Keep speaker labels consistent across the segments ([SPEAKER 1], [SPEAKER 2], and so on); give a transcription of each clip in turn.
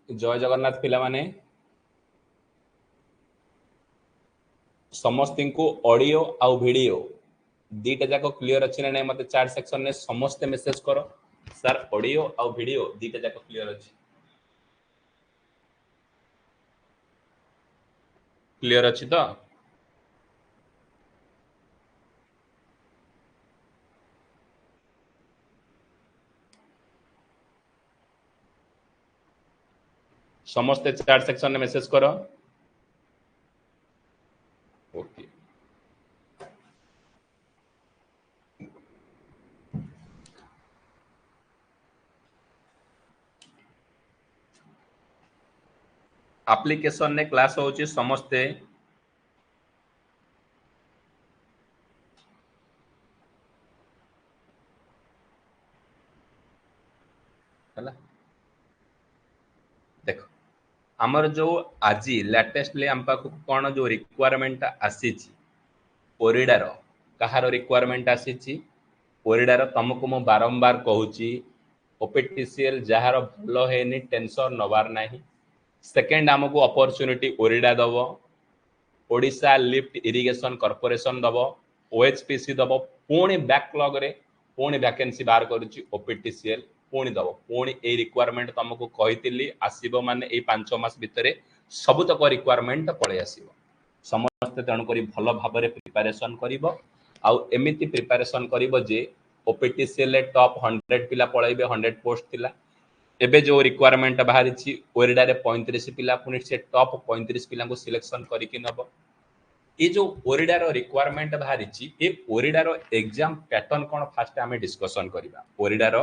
[SPEAKER 1] जय जगन्नाथ पिला माने समस्त को ऑडियो आउ वीडियो दीटा जाक क्लियर अच्छी ना नहीं मत चैट सेक्शन में समस्ते मेसेज करो सर ऑडियो आउ वीडियो दीटा जाक क्लियर अच्छी तो समस्ते चैट सेक्शन में मेसेज करो ओके एप्लिकेशन ने क्लास होची समस्ते हला देखो आमर जो आज लेटेस्टली आम पाख कौन जो रिक्वायरमेंट आसी ओरिडार कहार रिक्वायरमेंट आसी ओरिडार तुमको मु बारंबार कहूची ओपीटीसीएल जार भल है टेंशन नबार ना सेकेंड आमको अपॉर्चुनिटी ओरिडा दब ओडिशा लिफ्ट इरिगेशन कॉर्पोरेशन दब ओएचपीसी दब पुणी बैकलॉग रे पुणी वैकेंसी बाहर करुच्ची ओपीटीसीएल पुणी दब पुणी ए रिक्वायरमेंट तुमको कही आसब माने ए 5 मास भितर सबुतक रिक्वायरमेंट पड़े आसब समस्ते तेणुक भल भाव प्रिपारेसन कर एमती प्रिपारेसन कर ओपीटीसीएल टॉप 100 पिला पलैबे 100 पोस्ट थिला एबे जो रिक्वायरमेंट बाहरी ओरिडा रे 35 पिला पुणी से टॉप 35 पिला को सिलेक्शन करके नब ये जो ओरिडार रिक्वायरमेंट बाहरी ये ओरिडार एग्जाम पैटर्न कौन फास्ट आम डिस्कसन करवा ओरिडार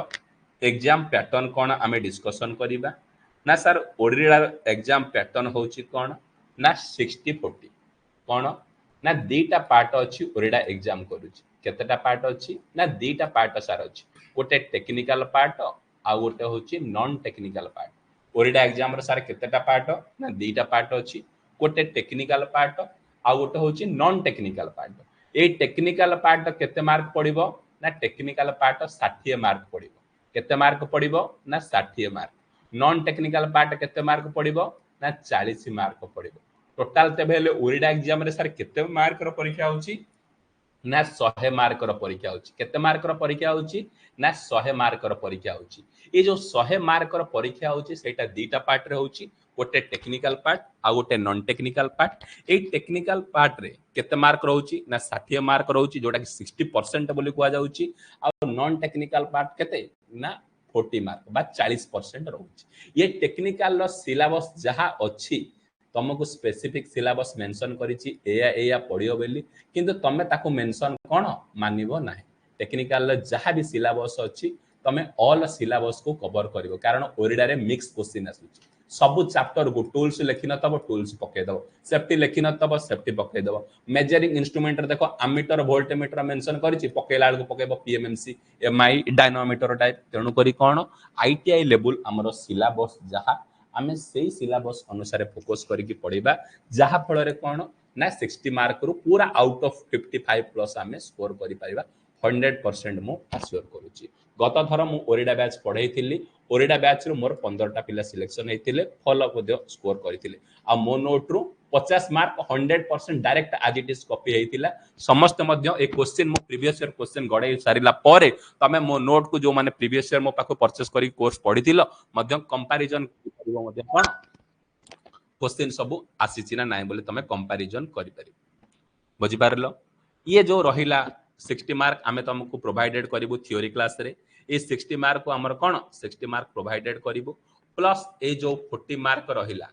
[SPEAKER 1] एग्जाम पैटर्न कौन आम डिस्कसन करवा ना सर ओरिडार एग्जाम पैटर्न होची कौन ना 60-40 कौन ना दीटा पार्ट अच्छी ओरिडा एग्जाम करुच्ची केतेटा पार्ट अच्छी ना दीटा पार्ट सार अच्छी गोटे टेक्निकल पार्ट आ गोटे होची नॉन टेक्निकल पार्ट ओरिडा एग्जाम रे सार केतेटा पार्ट ना दीटा पार्ट अच्छी गोटे टेक्निकल पार्ट आ गोटे होची non technical part A technical part केते मार्क पड़िबो ना टेक्निकल पार्ट 60 मार्क पड़िबो केते मार्क पड़िबो ना 60 मार्क नॉन टेक्निकल पार्ट केते मार्क पड़िबो ना 40 मार्क पड़िबो टोटाल तेबे हेले ओरिडा एग्जाम रे सर केते मार्क रो परीक्षा होची ना 100 मार्क रो परीक्षा होची केते मार्क रो परीक्षा होची ना 100 मार्क रो परीक्षा होची ये जो 100 मार्क रो परीक्षा होची सेटा दीटा पार्ट रे होची गोटे टेक्निकल पार्ट आ गोटे non technical part A technical part रे केते मार्क रहउची ना 60 मार्क रहउची जोटा कि 60% बोली कुआ जाउची आ नॉन टेक्निकल पार्ट केते ना 40 मार्क बा 40% रहउची ये टेक्निकल रो सिलेबस जहा अछि तुमको स्पेसिफिक सिलेबस मेंशन करिछि एया पढ़ियो बेली किंतु तमे ताको मेंशन कोन मानिबो नाही टेक्निकल जहा भी सिलेबस अछि तमे ऑल सिलेबस को कवर करिवो कारण ओरिडा रे मिक्स क्वेश्चन आसुछि सब चैप्टर को टूल्स लिखि न तब टूल्स पके दबो सेफ्टी लिखि न तब सेफ्टी पके दबो मेजरिंग इंस्ट्रूमेंट रे देखो एमीटर वोल्टमीटर मेंशन करिछि पकेला को पकेबो पीएमएमसी एमआई डायनामोमीटर टाइप तेनु करी कोन आईटीआई लेवल हमरो सिलेबस जहा आमे से सिलेबस अनुसार फोकस करके पढ़ा जहा फल कौन ना 60 मार्क रु पूरा आउट ऑफ 55 प्लस आमे स्कोर कर 100% मु आश्योर करुच्ची गत थर मु ओरिडा बैच पढ़ाई ओरिडा बैच रु मोर 15टा पिला सिलेक्शन होते फॉलो स्कोर करते आ मो नोट रु 50 मार्क 100% डायरेक्ट आज इट इज कॉपी होता समस्त ए क्वेश्चन मो प्रीवियस ईयर क्वेश्चन गड़े सारा पर तमे मो नोट को जो माने प्रीवियस ईयर मो पाखो परचेस करी कोर्स पढ़ी कंपैरिजन कौन क्वेश्चन सब आसी ना नाई बोले तमे कंपैरिजन करि परिबो बुझी पारलो ये जो रहिला 60 मार्क आमे तुमको प्रोवाइडेड करिवो थ्योरी क्लास रे ए 60 मार्क को हमर कोन 60 मार्क प्रोवाइडेड करिवो प्लस ए जो 40 मार्क रहिला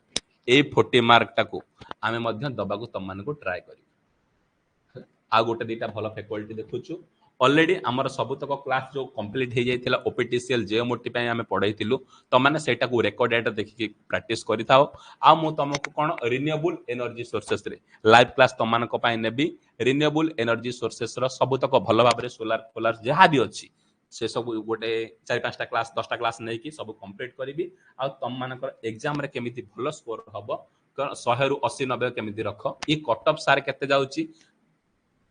[SPEAKER 1] ए 40 मार्क टाको आमे मध्य दबाको तम मानको ट्राई करिवो आ गोटे दीटा भलो फैकल्टी देखुछु ऑलरेडी आमर सबुतक क्लास जो कंप्लीट हो जाइथिला ओपीटीसीएल जेओमोटी पे आमे पढ़ाइथिलु तो माने सेटा को रिकॉर्डेड देखि प्रैक्टिस करि थाओ आ मु तुमको कोन रिन्यूएबल एनर्जी सोर्सेस रे लाइव क्लास तमानक पय नेबी रिन्यूएबल एनर्जी सोर्सेस रो सबुतक भलो भाबरे सोलार जहा भी अछि से सब गोटे 4-5टा क्लास 10टा क्लास नै कि सब कंप्लीट करिवि आ तम मानकर एग्जाम रे केमिति भलो स्कोर हबो 100 रु 80-90 केमिति रख ई कट ऑफ सार केते जाउची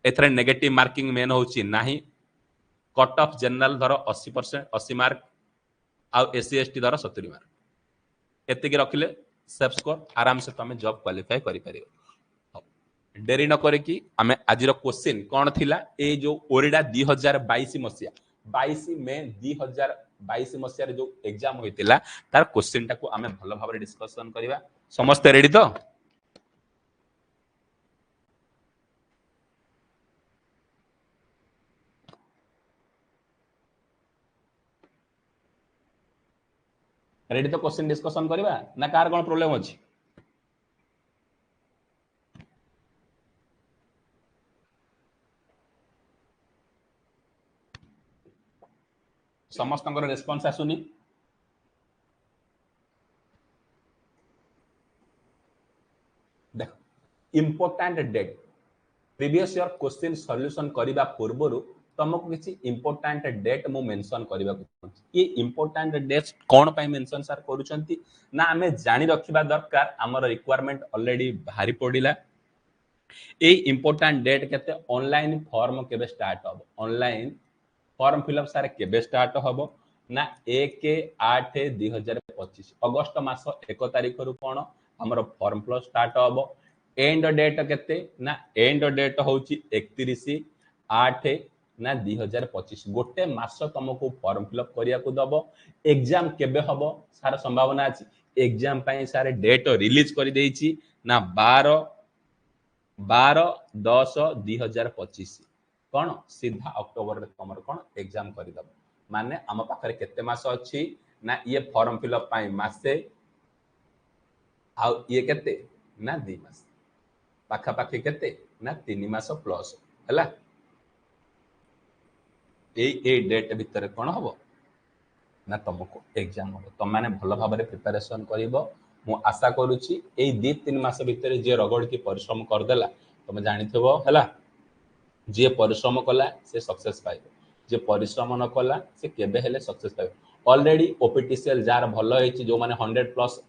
[SPEAKER 1] एथरे नेगेटिव मार्किंग मेन होची नाही कट ऑफ जनरल धर 80% 80 मार्क आ एससी एसटी धर 70 मार्क एतिकी रखिले सेफ स्कोर आराम से तुम जॉब क्वालिफाई करि परियो। डेरी न करिकी आमे आजिर क्वेश्चन कौन थिला ए जो ओरिडा 2022 मसिया 22 मे 2022 मसिया जो एग्जाम होइतिला तार क्वेश्चन टाको आमे भलो भाबरे डिस्कशन करिवा। समस्त रेडी तो रेडी तो क्वेश्चन डिस्कशन करिवा ना कार कोन प्रॉब्लम अछि? समस्त रेस्पॉन्स आसुनी देख important date previous year question solution करबा पूर्वरु तुमको किसी इंपोर्टेंट डेट मु मेंशन करबा ये इंपोर्टेंट डेट कोन पय मेंशन सर करूचंती ना हमें जानि रखिबा दरकार हमर रिक्वायरमेंट ऑलरेडी भारी पडिला ए इंपोर्टेंट डेट केते ऑनलाइन फॉर्म केबे स्टार्ट हो ऑनलाइन फॉर्म फिलअप सारे केबे स्टार्ट हबो ना 1/8/2025 अगस्त मास 1 तारिख रु कोन हमर फॉर्म फिलअप स्टार्ट हबो। एंड डेट केते ना एंड डेट होची 31/8 ना 2025 गोटे मास तुमको फॉर्म फिलअप करिया को दबो। एग्जाम केबे हबो सारा संभावना अछि एग्जाम पय सारे डेट रिलीज कर देछि ना 12/10/2025 कौन सीधा अक्टोबर तुम कौन एग्जाम करदब माने आम पाखे केते मास अच्छी ना ये फॉर्म फिलअप मासे आउ ये केते ना 2 मास पाखापाखि केते ना 3 मास प्लस है ये डेट भितर कौन हम ना तुमको एग्जाम हम तुम मैंने भल भाव प्रिपेरेसन कर आशा करुच्ची 2-3 मास भितर जी रगड़ की परिश्रम करदेला तुम जानी है जी परिश्रम कला से सक्सेस पाइब जे परिश्रम न कला से केबे हेले सक्सेस पाइब। ऑलरेडी ओपीटीसीएल जार भल होइछि जो माने 100+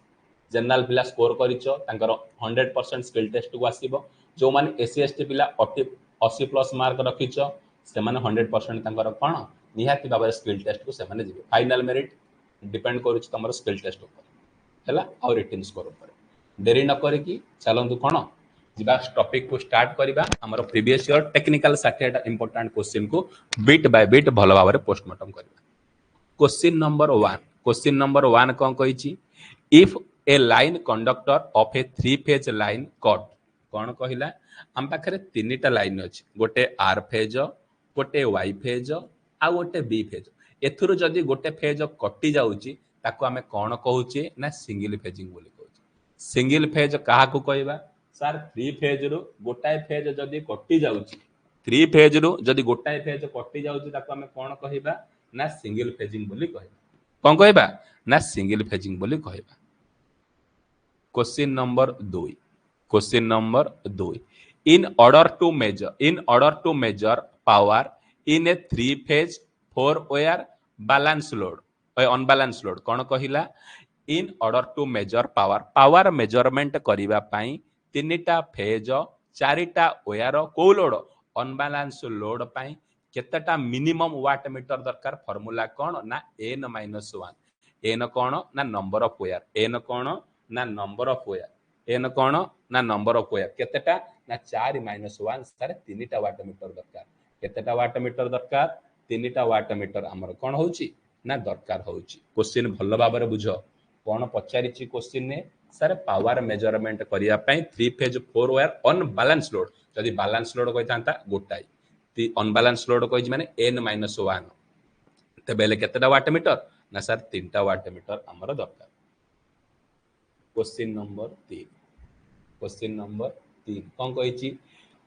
[SPEAKER 1] जनरल पिला स्कोर करिछो तांकर 100% स्किल टेस्ट को आसीबो जो माने एससी एसटी पिला 80+ मार्क रखिछो से माने 100% तांकर कोन निहाती बाबा स्किल टेस्ट को से माने जिवे फाइनल मेरिट डिपेंड करूछि तमरो स्किल टेस्ट ऊपर हैला और रिटन स्कोर ऊपर। देरी न करी कि चलंतु कोन जिबा टॉपिक को स्टार्ट करिबा हमर previous year technical 60 important question को बिट बाय बिट भलो भाबरे पोस्टमार्टम करिबा। क्वेश्चन नंबर 1 कोन कहिछि if a line conductor of a 3 phase line cut कोन कहिला हम पाखरे तीनटा लाइन अछि गोटे आर फेज गोटे वाई फेज आ गोटे बी फेज एथुरु जदी गोटे फेज कटि जाउची ताको हमें कोन कहूचे ना सिंगल फेजिंग बोली कहूचे। सिंगल फेज काहा को कहबा सर 3 फेज रु गोटाए फेज जदी कटि जाउची 3 फेज रु जदी गोटाए फेज कटि जाउची ताको हमें कोन कहबा ना सिंगल फेजिंग बोली कहबा कोन कहबा ना सिंगल फेजिंग बोली कहबा। Question number 2 in order to measure power in a 3 phase 4 wire balance load or unbalanced load कोन कहिला in order to measure power measurement करिबा पई तीनटा फेज चारिटा वायर को लोड अनबालांस लोड पई केतेटा मिनिमम वाट मीटर दरकार फार्मूला कोन ना n-1 n कोन ना नंबर ऑफ वायर n कोन ना नंबर ऑफ वायर n कोन ना नंबर ऑफ वायर केतेटा ना 4-1 सारे तीनटा वाट मीटर दरकार केतेटा वाट मीटर दरकार तीनटा वाट मीटर हमर कोन होउची ना दरकार होउची। क्वेश्चन भलो भाबरे बुझो कोन पचारिची क्वेश्चन ने सर पावर मेजरमेंट करिया पई 3 फेज 4 वायर अनबालांस लोड जदी बैलेंस लोड कहि थांता गोटाई ती अनबालांस लोड कहि माने n-1 ते बेले केतेटा वाट मीटर ना सर 3टा वाट मीटर हमर दरकार। क्वेश्चन नंबर 3 कोन कहिची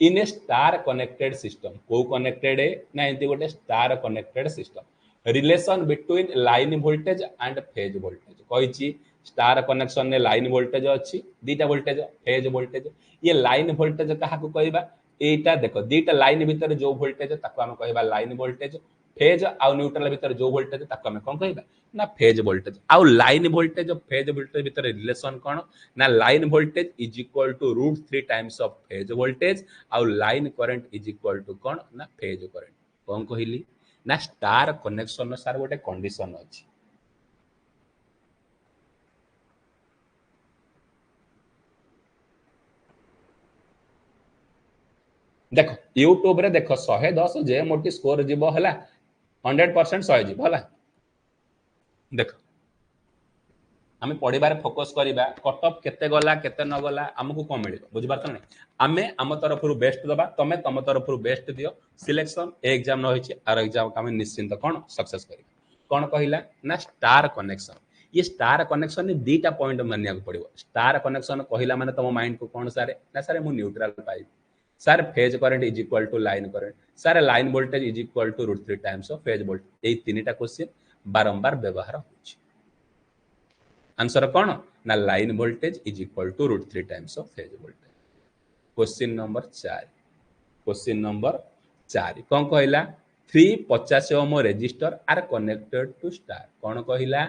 [SPEAKER 1] in a star connected system को कनेक्टेड है ना एंती गोटे star connected system relation between line voltage and phase voltage कहिची स्टार कनेक्शन ने लाइन वोल्टेज अच्छी दीटा वोल्टेज फेज वोल्टेज ये लाइन वोल्टेज कहा को कहबा एटा देखो दीटा लाइन भीतर जो वोल्टेज ताको हम कहबा लाइन वोल्टेज फेज आउ न्यूट्रल भीतर जो वोल्टेज ताको हम कोन कहबा ना फेज वोल्टेज आउ लाइन वोल्टेज फेज वोल्टेज भीतर रिलेशन कोन ना line voltage is equal to √3 times of phase voltage आउ line current is equal to कोन ना फेज करंट कोन कहिली ना स्टार कनेक्शन सार गोटे कंडीशन अछि देख यूट्यूब रे देख 110 जे मोटी स्कोर जीव है 100% 100 जीव है देख आम पढ़ार फोकस करवा कटअप केते गला केते न गला आमको कौन मिल बुझीपार ना आमे आम तरफ बेस्ट दबा तमें तुम तरफ बेस्ट दियो सिलेक्शन एग्जाम न होइछि आर एग्जाम आम निश्चिंत कौन सक्सेस कर कौन कहला ना स्टार कनेक्शन ये स्टार कनेक्शन ने दीटा पॉइंट मानिया पड़ो स्टार कनेक्शन कहला माने तुम माइंड को कौन सारे ना सारे मु न्यूट्रल पाइबी sir phase current is equal to line current sir line voltage is equal to √3 times of phase voltage ये तीनटा क्वेश्चन बारंबार व्यवहार होछि आंसर कौन ना line voltage is equal to √3 times of phase voltage question number 4 question number 4 कौन कहला 350 ohm resistor are connected to star कौन कहला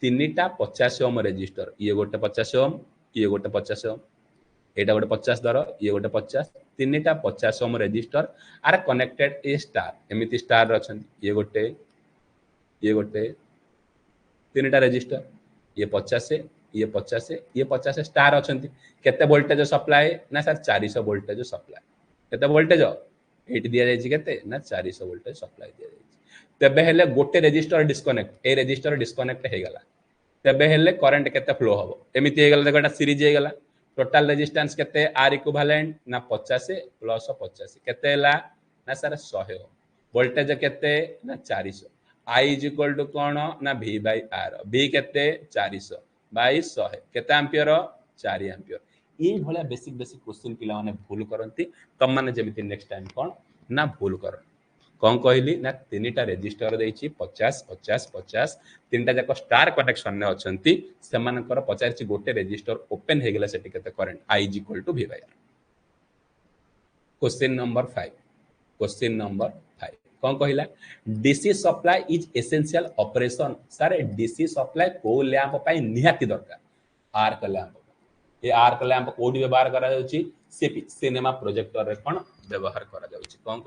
[SPEAKER 1] तीनटा 50 ओम रेजिस्टर ये गोटे 50 ओम ये गोटे 50 ओम एटा गोटे 50 दर ये गोटे 50 तीनटा 50 ohm resistor are connected a star एमिति स्टार रछन ये गोटे तीनटा रेजिस्टर ये 50 ये 50 स्टार अच्छी केते वोल्टेज सप्लाई ना सर 400 वोल्टेज सप्लाई केते वोल्टेज एटी दिया जायछि केते ना 400 वोल्टेज सप्लाई दिया जायछि तबे हेले गोटे रेजिस्टर डिस्कनेक्ट ए रेजिस्टर डिस्कनेक्ट हे गला तबे हेले करंट केते फ्लो हबो एमिति हे गला देखो सीरीज हे गला टोटल रेजिस्टेंस केते आर इक्विवेलेंट ना 50 प्लस 50 केते हला ना सर 100 वोल्टेज केते ना 400 आई इज इक्वल टू कौन ना V बाय आर V केते 400 बाय 100 केते एम्पियर 4 एम्पियर ये भला बेसिक बेसिक क्वेश्चन पिला माने भूल करंती तम माने जेमिति नेक्स्ट टाइम कौन ना भूल कर कौन कहली ना तीनटा रेजिस्टर देछि 50 50 50 तीनटा जाक स्टार कनेक्शन ने अछंती सेमानकर पचारछि गोटे रेजिस्टर ओपन हे गेला सेठी केते current I is equal to V by R question number 5 question number 5 कौन कहला DC supply is essential operation sir DC supply को लैंप पाई निहाती दरकार आर्क लैंप ये आर्क लैंप कोडी व्यवहार करा जाउची सीपी सिनेमा प्रोजेक्टर रे कोन व्यवहार करा जाउची कौन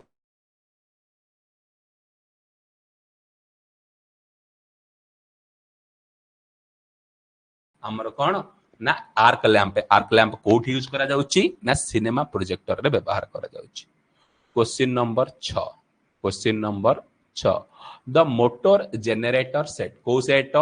[SPEAKER 1] हमर कोन ना आर्क लैंप कोठी यूज करा जाउची ना सिनेमा प्रोजेक्टर रे व्यवहार करा जाउची question number 6 question number 6 the motor generator set को सेट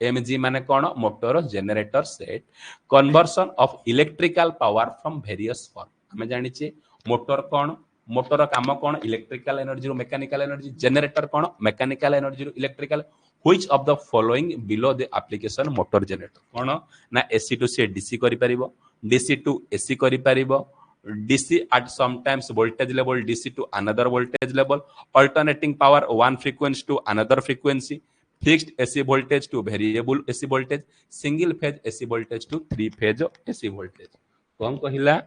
[SPEAKER 1] एमजी माने कौन motor generator set conversion of electrical power from various form हमें जानी छे मोटर कौन मोटर काम कौन इलेक्ट्रिकल एनर्जी रो मैकेनिकल एनर्जी जनरेटर कौन मैकेनिकल एनर्जी रो electrical which of the following below the application motor generator कौन ना एसी टू सी डीसी करि परिबो डीसी टू एसी करि परिबो DC at sometimes voltage level DC to another voltage level alternating power one frequency to another frequency fixed AC voltage to variable AC voltage single phase AC voltage to three phase AC voltage कौन कहला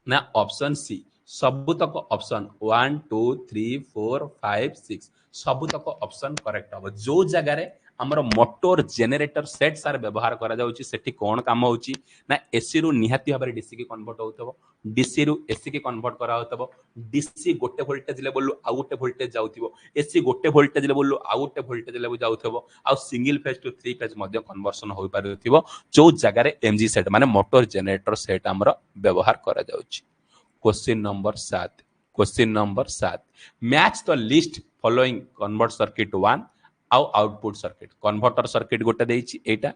[SPEAKER 1] ना option C सबुतक option 1 2 3 4 5 6 सबुतक option correct हम जो जगह हमर motor generator set सार व्यवहार करा जाउची सेठी कोन काम होउची ना एसी रु निहाती भाबरे डीसी के कन्वर्ट होतबो डीसी रु एसी के कन्वर्ट करा होतबो डीसी गोटे वोल्टेज लेवल आ गोटे वोल्टेज जाउथिबो एसी गोटे वोल्टेज लेवल आ गोटे वोल्टेज लेवल जाउथिबो आ single phase to three phase मध्ये कन्वर्सन होई पारथिबो जो जगह रे एमजी सेट माने मोटर जनरेटर सेट हमर व्यवहार करा जाउची question number 7 question number 7 match the list following convert circuit 1 आउ आउटपुट सर्किट कन्वर्टर सर्किट गोटे देछि एटा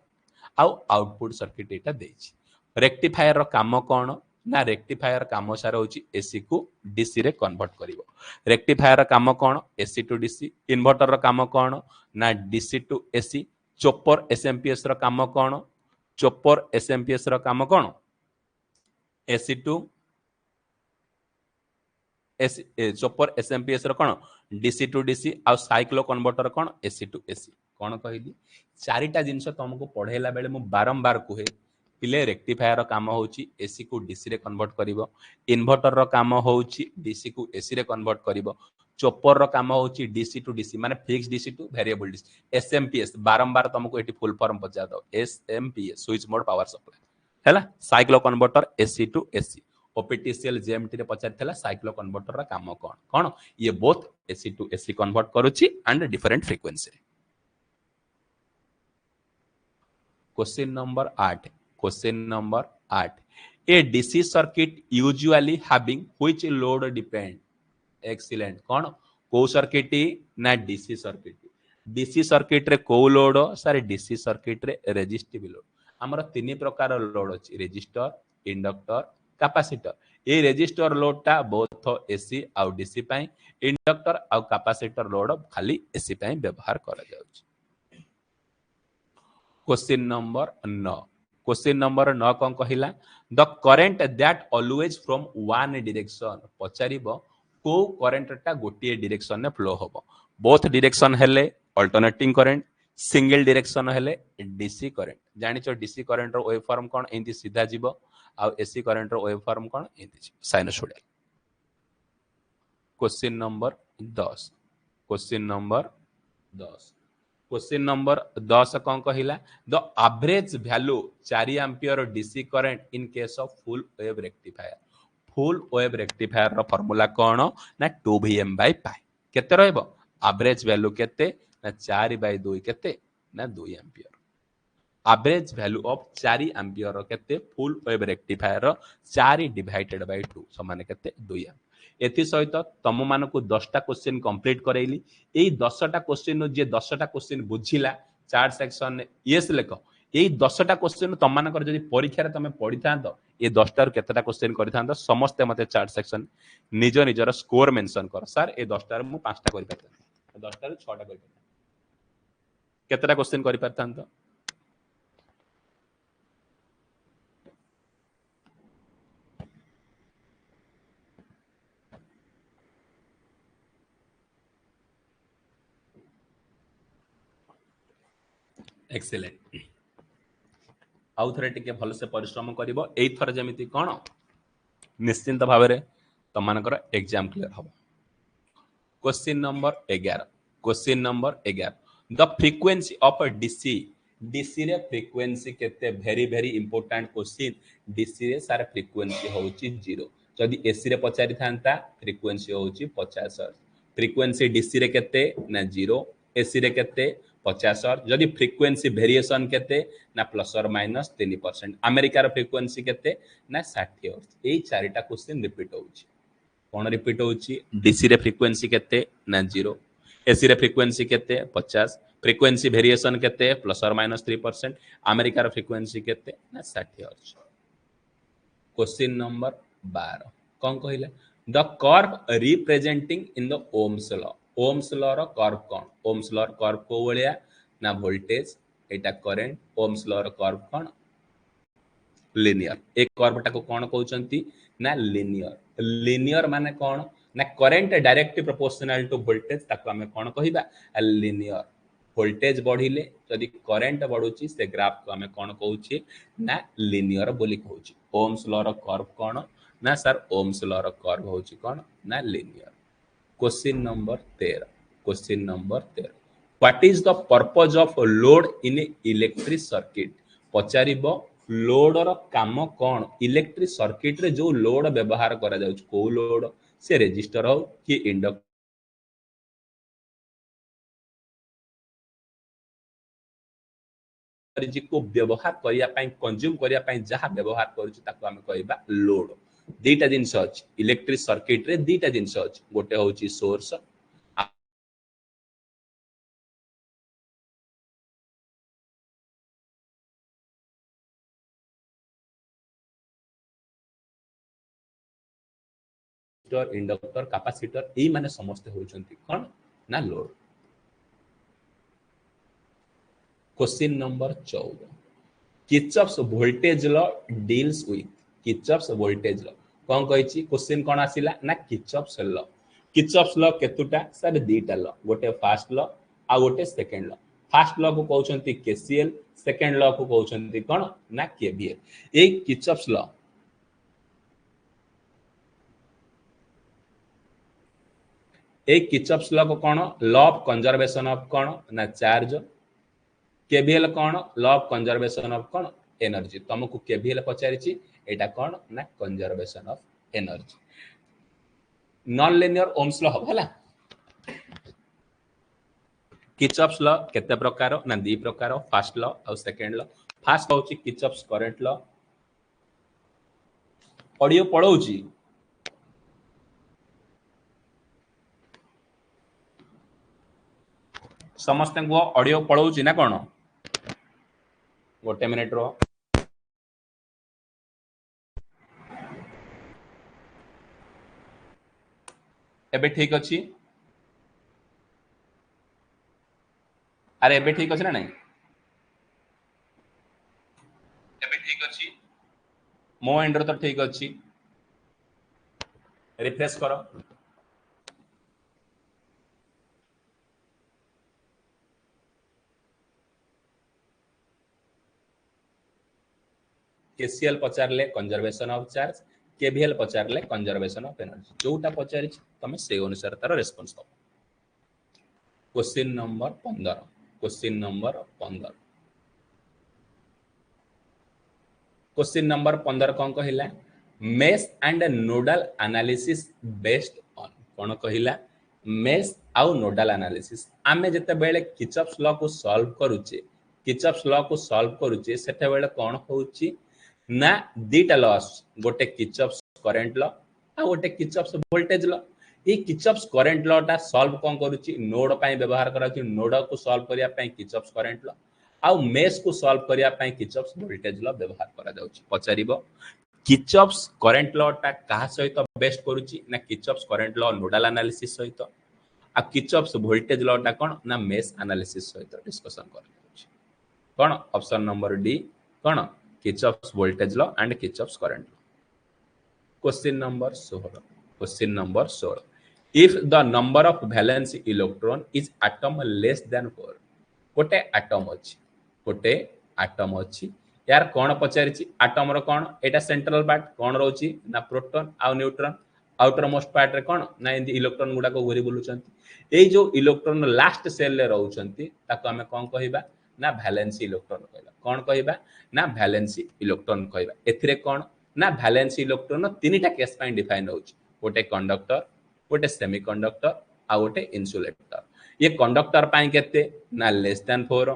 [SPEAKER 1] आउ आउटपुट सर्किट एटा देछि रेक्टिफायर रो काम कोन ना रेक्टिफायर काम सार होछि एसी को डीसी रे कन्वर्ट करिवो रेक्टिफायर रो काम कोन एसी टू डीसी इन्वर्टर रो काम कोन ना DC to AC chopper SMPS रो काम कोन चॉपर एसएमपीएस रो काम कोन एसी टू चॉपर एसएमपीएस रो कोन डीसी टू डीसी आ साइक्लो कन्वर्टर कोन एसी टू एसी कोन कहली चारिटा जिंस तुमको पढेला बेले मु बारंबार कुहे पिले रेक्टिफायर रो काम होची एसी को डीसी रे कन्वर्ट करिवो इन्वर्टर रो काम होची डीसी को एसी रे कन्वर्ट करिवो चॉपर रो काम होची डीसी टू डीसी माने fix DC to variable DC SMPS बारंबार तुमको एटी फुल फॉर्म पचा दो SMPS switch mode power supply हैला cycloconverter AC to AC OPTCL JMT रे पचारथला साइक्लो कन्वर्टर रा काम कोन कोन ये both AC to AC convert करूची and different frequency question number 8 question number 8 a DC circuit usually having which load depend excellent कौन को सर्किट ना डीसी सर्किट रे को लोड सर डीसी सर्किट रे रेजिस्टिव लोड हमर तीन प्रकार लोड अछि रेजिस्टर इंडक्टर कैपेसिटर ए रेजिस्टर लोड टा बोथ एसी आउ डीसी पई इंडक्टर आउ कैपेसिटर लोड खाली एसी पई व्यवहार करा जाउछ क्वेश्चन नंबर 9 क्वेश्चन नंबर 9 कौन कहिला the current that always from one direction पचारिबो को करेंट टा गोटे डायरेक्शन ने फ्लो होबो बोथ डायरेक्शन हेले अल्टरनेटिंग करंट सिंगल डायरेक्शन हेले डीसी करंट जानिचो डीसी करंट रो वेव फॉर्म कोन एंती सीधा जीवो आ एसी करंट रो वेव फॉर्म कोन एंती जीवो sinusoidal question number 10 question number 10 question number 10 कौन कहिला the average value 4 ampere DC current in case of full wave rectifier रो फार्मूला कौन ना 2 बाय पाई केते रहबो एवरेज वैल्यू केते ना 4/2 केते ना 2 ampere average value of 4 ampere रो केते फुल वेव रेक्टिफायर रो 4 डिवाइडेड बाय 2 समान केते 2 एम्पियर एथि सहित तम मानको 10टा क्वेश्चन कंप्लीट करैली एई 10टा क्वेश्चन जे 10टा क्वेश्चन बुझिला चार्ट सेक्शन यस लेख एई 10टा क्वेश्चन तम मानकर जदी परीक्षा रे तमे पढि थांतो ए 10टा रो केतेटा क्वेश्चन करि थांतो समस्त मते चार्ट सेक्शन निज निजर स्कोर मेंशन कर सर ए 10टा रो मु 5टा करि पारता 10टा रो 6टा करि पारता केतेटा क्वेश्चन करि पारतांतो एक्सीलेंट आउ थरे टिके भल से परिश्रम करिवो एई थर जेमिति कोन निश्चिंत भाव में तुम मानकर एग्जाम क्लियर हम question number 11 question number 11 the frequency of DC DC रे फ्रीक्वेंसी केते very very important question DC रे सार फ्रीक्वेंसी होची 0 जदि एसी रे पचारि थांता फ्रीक्वेंसी होची 50 हर्ट्ज फ्रीक्वेंसी डीसी रे केते ना 0 एसी रे केते 50 हर्ट्ज जदि फ्रीक्वेंसी वेरिएशन केते ना प्लस और माइनस 3% अमेरिका रो फ्रीक्वेंसी केते ना 60 हर्ट्ज एई चारिटा क्वेश्चन रिपीट होची कौन रिपीट होची डीसी रे फ्रीक्वेंसी केते ना 0 एसी रे फ्रीक्वेंसी केते 50 फ्रीक्वेंसी वेरिएशन केते प्लस और माइनस 3% अमेरिका रो फ्रीक्वेंसी केते ना 60 हर्ट्ज क्वेश्चन नंबर 12 कौन कहिला the curve representing in the ohm's law रो कर्व कौन ओम्स लॉ रो कर्व को भलिया ना वोल्टेज एटा करंट ओम्स लॉ रो कर्व कौन लिनियर एक कर्व टा को कौन कहउचंती ना लिनियर लिनियर माने कौन ना current directly proportional to voltage ताको हमें कौन कहिबा लिनियर वोल्टेज बढ़िले जदि करंट बढ़ुची से ग्राफ को हमें कौन कहउची ना लिनियर बोली कहउची ओम्स लॉ रो कर्व कौन ना सर ओम्स लॉ रो कर्व होची कौन ना linear question number 13 question number 13 what is the purpose of load in electric circuit पचारिबो लोड रो काम कौन इलेक्ट्रिक सर्किट रे जो लोड व्यवहार करा जाउछ को लोड से रेजिस्टर हो कि इंडक्टर जी को व्यवहार करिया पई कंज्यूम करिया पई जहा व्यवहार करूछ ताको हम कहबा लोड दीटा जिंस अछि इलेक्ट्रिक सर्किट रे दीटा जिंस अछि गोटे होची सोर्स इंडक्टर कैपेसिटर ए माने समस्त होचंती कोन ना load question number 14 Kirchhoff's voltage law deals with Kirchhoff's voltage law कौन कहिछि क्वेश्चन कौन आसिला ना किर्चॉफ्स लॉ केतुटा सर दीटा लॉ गोटे फर्स्ट लॉ आ गोटे सेकंड लॉ फर्स्ट लॉ को कहउचंती केसीएल सेकंड लॉ को कहउचंती कोन ना केवीएल ए किर्चॉफ्स लॉ एक किर्चॉफ्स लॉ को कौन लॉ ऑफ कंजर्वेशन ऑफ कौन ना चार्ज केवीएल कौन लॉ ऑफ कंजर्वेशन ऑफ कौन एनर्जी तुमको केवीएल पचारिछि एटा कौन ना conservation of energy non linear Ohm's law हला किर्चॉफ्स लॉ केते प्रकार ना दी प्रकार फर्स्ट लॉ और सेकंड लॉ फर्स्ट होची किर्चॉफ्स करंट लॉ ऑडियो पढ़ौची समस्त को ऑडियो पढ़ौची ना कौन गोटे मिनिट रो एबे ठीक अच्छी अरे एबे ठीक अच्छी ना नहीं एबे ठीक अच्छी मो एंडर तो ठीक अच्छी रिफ्रेश करो केसीएल पचारले कंजर्वेशन ऑफ चार्ज केवीएल पचारले कंजर्वेशन ऑफ एनर्जी जोटा पचारि तमे से अनुसार तार रेस्पॉन्स दो question number 15 question number 15 question number 15 कौन कहिला mesh and nodal analysis based on कौन कहिला मेश आउ नोडल एनालिसिस आमे जते बेले किर्चॉफ्स लॉ को सॉल्व करूचे किर्चॉफ्स लॉ को सॉल्व करूचे सेते बेले कौन होउची ना दीटा लॉस गोटे किर्चॉफ्स करंट लॉ आ गोटे किर्चॉफ्स वोल्टेज लॉ ये किर्चॉफ्स करंट लॉ टा सॉल्व कौन करूची नोड पई व्यवहार करा छी नोड को सॉल्व करिया पई किर्चॉफ्स करंट लॉ आ मेश को सॉल्व करिया पई किर्चॉफ्स वोल्टेज लॉ व्यवहार करा जाउची पचारिबो किर्चॉफ्स करंट लॉ टा कहा सहित बेस्ट करूची ना Kirchhoff's current law nodal analysis सहित आ किर्चॉफ्स वोल्टेज लॉ टा कोन ना मेश एनालिसिस सहित डिस्कशन कर जाउची कोन ऑप्शन नंबर डी कोन Kirchhoff's voltage law and Kirchhoff's current law question number 16 question number 16 if the number of valence electron is atom less than 4 गोटे atom अछि गोटे एटम अछि यार कोन पचारिछि एटम रो कोन एटा सेंट्रल पार्ट कोन रहउछि ना प्रोटॉन आ न्यूट्रॉन आउटर मोस्ट पार्ट रे कोन ना इंदी electron गुडा को घुरी बुलुचंती एई जो इलेक्ट्रॉन लास्ट सेल ले रहउचंती ताको हमें कोन कहिबा ना वैलेंस इलेक्ट्रॉन कहला कोन कहिबा ना वैलेंस इलेक्ट्रॉन कहबा एथिरे कोन ना वैलेंस इलेक्ट्रॉन तीनटा केस पाइन डिफाइन होउछि गोटे कंडक्टर गोटे सेमीकंडक्टर आ गोटे इन्सुलेटर ये कंडक्टर पाई केते ना लेस देन 4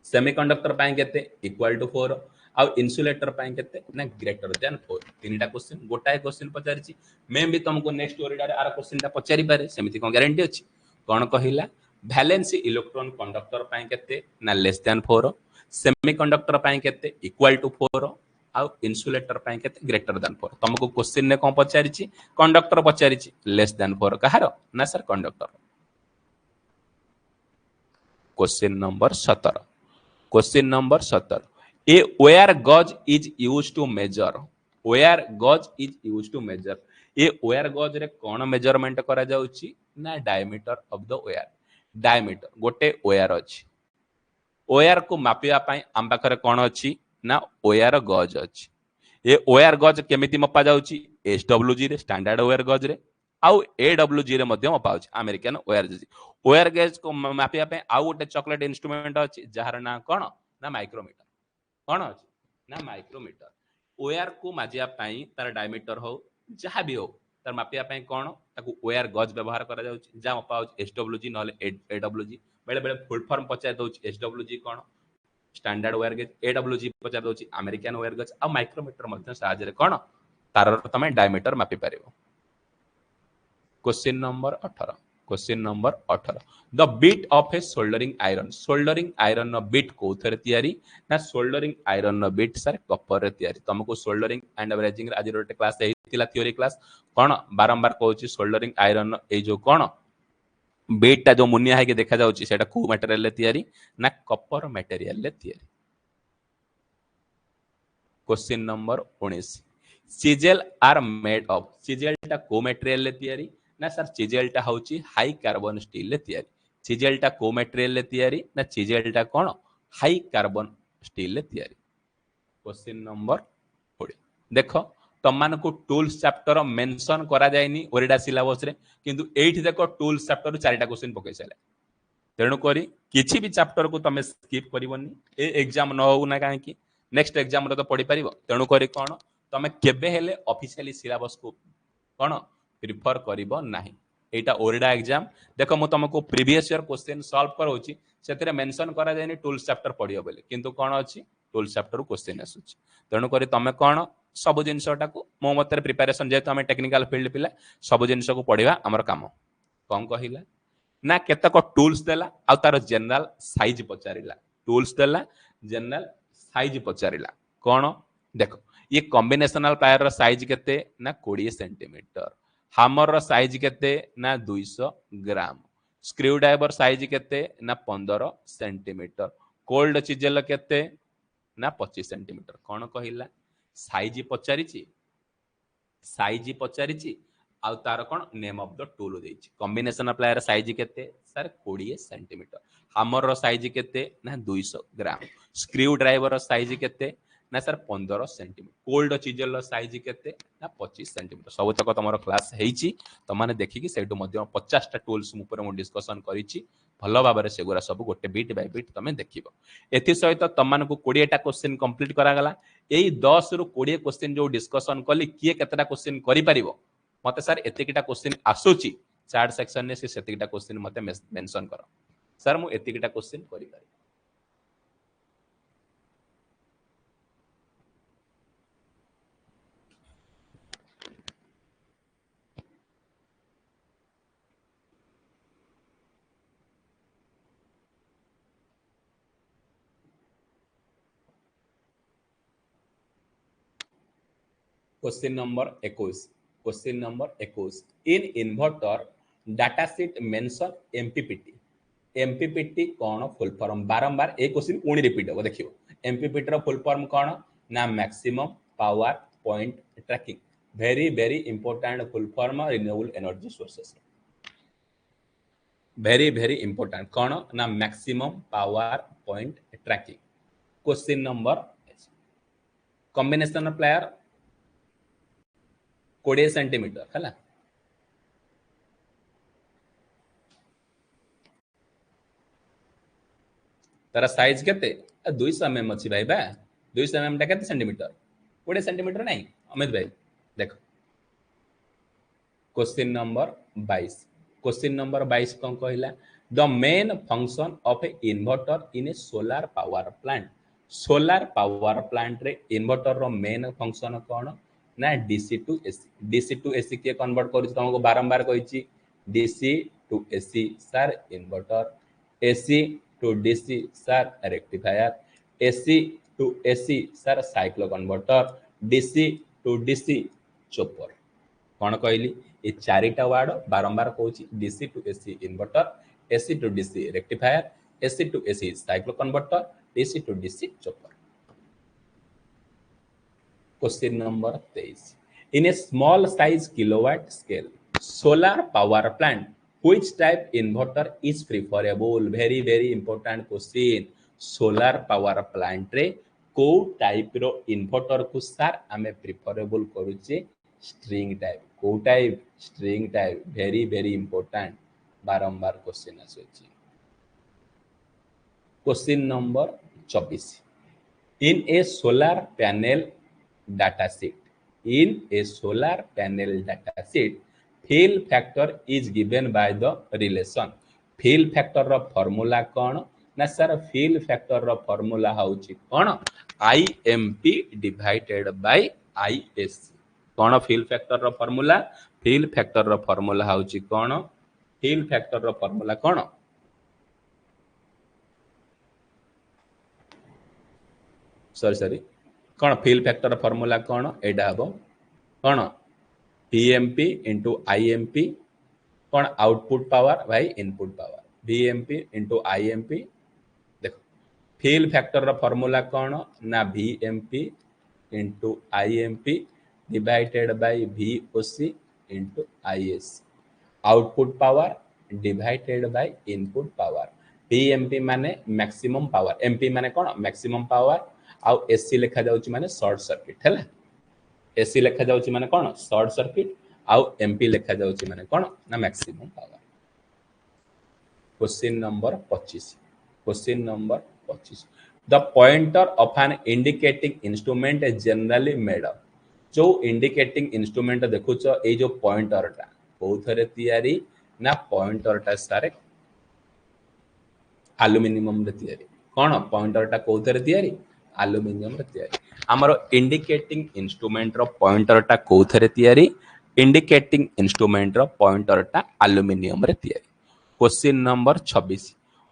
[SPEAKER 1] सेमीकंडक्टर पाई केते इक्वल टू 4 आ इन्सुलेटर पाई केते ना ग्रेटर देन 4 तीनटा क्वेश्चन गोटाए क्वेश्चन पचारिछि मैं भी तुमको नेक्स्ट ओरिडा आर क्वेश्चन ता पचारि पारे सेमिति कोन गारंटी अछि कोन कहिला वैलेंस इलेक्ट्रॉन कंडक्टर पाई केते ना लेस देन 4 सेमीकंडक्टर पाई केते इक्वल टू 4 आ इन्सुलेटर पाई केते ग्रेटर देन 4 तुमको क्वेश्चन ने कोन पचारिछि कंडक्टर पचारिछि लेस देन 4 कहारो ना sir conductor question number 17 question number 17 a wire gauge is used to measure wire gauge is used to measure a wire gauge रे कोन मेजरमेंट करा जाउची ना diameter of the wire diameter गोटे wire अछि wire को मापिया पाई आम पाखरे कोन अछि ना वेयर गज अछि ए वेयर गज केमिति मपा जाउची एसडब्ल्यूजी रे स्टैंडर्ड वेयर गज रे आउ एडब्ल्यूजी रे मध्य मपा होची अमेरिकन वेयर गेज को मापिया पे आउ गोटे चॉकलेट इंस्ट्रूमेंट अछि जहार ना कोन ना माइक्रोमीटर कोन अछि ना माइक्रोमीटर वेयर को माजिया पाई तार डायमीटर हो जहां भी हो तार मापिया पाई कोन ताकू वेयर गज व्यवहार करा जाउची जा मपा होची एसडब्ल्यूजी नले एडब्ल्यूजी बेले बेले फुल फॉर्म पचाय दोची एसडब्ल्यूजी कोन स्टैंडर्ड वेयर गेज एडब्ल्यूजी पचाय दोची अमेरिकन वेयर गेज आ माइक्रोमीटर मध्य साहाय्य रे कोन तार तमे डायमीटर मापी पारिबो question number 18 question number 18 the bit of a soldering iron नो बीट कोथरे तयारी ना सोल्डरिंग आयरन नो बीट सर कपर रे तयारी तुमको सोल्डरिंग एंड ब्रेजिंग आज रोटे क्लास हेतिला थ्योरी क्लास कोन बारंबार कहूची सोल्डरिंग आयरन ए जो कोन बीट ता जो मुनिया है के देखा जाउची सेटा को मटेरियल ले तयारी ना कपर मटेरियल ले तयारी question number 19 chisel are made of chisel ता को मटेरियल ले तयारी ना सर चिजेल टा होची हाई कार्बन स्टील ले तयारी चिजेल टा को मटेरियल ले तयारी ना चिजेल टा कोन हाई कार्बन स्टील ले तयारी क्वेश्चन नंबर 20 देखो तमान को टूल्स चैप्टर मेंशन करा जायनी ओरिडा सिलेबस रे किंतु एठी देखो टूल्स चैप्टर चारिटा क्वेश्चन पकै सले तेणु करी किछि भी चैप्टर को तमे स्किप करिवनी ए एग्जाम न हो ना काहे कि नेक्स्ट एग्जाम रे तो पढी परिबो तेणु करी कोन तमे केबे हेले ऑफिशियली सिलेबस को कोन प्रिफर करिवो नाही एटा ओरिडा एग्जाम देखो मु तुमको प्रीवियस ईयर क्वेश्चन सॉल्व करोची सेतरे मेंशन करा जायनी टूल्स चैप्टर पढियो बोले किंतु कोन अछि टूल चैप्टर क्वेश्चन आसुची तेणु करी तमे कौन सब जिनसटा को मो मत प्रिपेरेसन जेहेतु आम टेक्निकल फील्ड पिला सब जिनस को पढ़ा आमर काम कौन कहला ना केतक टूल्स देला आ तार जनरल साइज पचारिला टूल्स देला जनरल साइज पचारिला कौन देख ये कॉम्बिनेशनल प्लायर साइज केते ना 20 सेंटीमीटर हामर साइज केते ना 200 ग्राम स्क्रू ड्राइवर साइज केते ना 15 सेंटीमीटर कोल्ड चिजेल केते ना 25 सेंटीमीटर कौन कहला साइज पचारिची साइज पचारिची आउ तार कौन नेम ऑफ द टूल देछि कॉम्बिनेशन प्लायर साइज केते सर 20 सेंटीमीटर हामर साइज केते ना 200 ग्राम स्क्रू ड्राइवर साइज केते ना sir 15 centimetre cold chisel size केते ना 25 सेंटीमीटर सब तक तुम क्लास हेची तमाने देखिकी सेटु मध्ये 50 टा टूल्स ऊपर मु डिस्कशन करिछि भल भाव से गुरा सब गोटे बीट बाय बीट तमे देखिबो एथि सहित तमान को 20 टा क्वेश्चन कंप्लीट करा गला एई 10 रु 20 क्वेश्चन जो डिस्कशन कली किए केतटा क्वेश्चन करि परिबो मते सर एतिकिटा क्वेश्चन आसुची चार्ट सेक्शन ने से सेतिकिटा क्वेश्चन मते मेंशन करो सर मु एतिकिटा क्वेश्चन करि पारि question number 21 question number 21 in inverter data sheet mention MPPT MPPT कौन फुल फॉर्म बारंबार एक क्वेश्चन पुणी रिपीट हो देखियो एमपीपीटी रो फुल फॉर्म कौन ना maximum power point tracking very important full form renewable energy sources very important कौन ना maximum power point tracking question number combination player 20 centimetre है तार साइज केते 200 mm अछि भाई बा 200 mm टा केते सेंटीमीटर 20 सेंटीमीटर नहीं अमित भाई देखो क्वेश्चन नंबर 22 क्वेश्चन नंबर 22 कौन कहला the main function of a inverter in a solar power plant रे इन्वर्टर रो मेन फंक्शन कौन ना डीसी टू एसी के कन्वर्ट कर तुमको बारंबार कही DC to AC sir inverter AC to DC sir rectifier AC to AC sir cyclo converter DC to DC chopper कौन कहली ये चारिटा वार्ड बारंबार कहूँ DC to AC inverter AC to DC rectifier AC to AC cyclo converter DC to DC chopper question number 23 in a small size kilowatt scale solar power plant which type inverter is preferable very important question solar power plant रे को type रो inverter को sir आमे preferable करूचे string type को type string type very important बारंबार question आछी question number 24 in A solar panel data sheet in a solar panel data sheet fill factor is given by the relation fill factor रो formula कौन ना sir fill factor रो formula होची कौन IMP divided by ISC कौन fill factor रो formula fill factor रो formula होची कौन fill factor रो फार्मूला कौन सॉरी कौन फिल फैक्टर फॉर्मूला कौन एडा हम कौन VMP इंटू IMP कौन आउटपुट पावर भाई input power VMP into IMP देखो फिल फैक्टर फॉर्मूला कौन ना VMP into IMP divided by VOC into ISC output power divided by input power VMP माने मैक्सिमम पावर MP माने कौन maximum power आउ AC लिखा जाउची माने शॉर्ट सर्किट हैला एसी लिखा जाउची माने कोन शॉर्ट सर्किट आउ एमपी लिखा जाउची माने कोन ना maximum power question number 25 question number 25 the pointer of an indicating instrument is generally made up जो इंडिकेटिंग इंस्ट्रूमेंट देखुछ ए जो पॉइंटरटा कोथरे तयारी ना पॉइंटरटा सारे एल्युमिनियम रे तयारी कोन पॉइंटरटा कोथरे तयारी ଆଲୁମିନିୟମ ରେ ତିଆରି। ଆମର ଇଣ୍ଡିକେଟିଂ ଇନଷ୍ଟ୍ରୁମେଣ୍ଟ ର ପଏଣ୍ଟର ଟା କୋଉଥିରେ ତିଆରି? ଇଣ୍ଡିକେଟିଂ ଇନଷ୍ଟ୍ରୁମେଣ୍ଟ ର ପଏଣ୍ଟର ଟା ଆଲୁମିନିୟମ ରେ ତିଆରି। Question number 26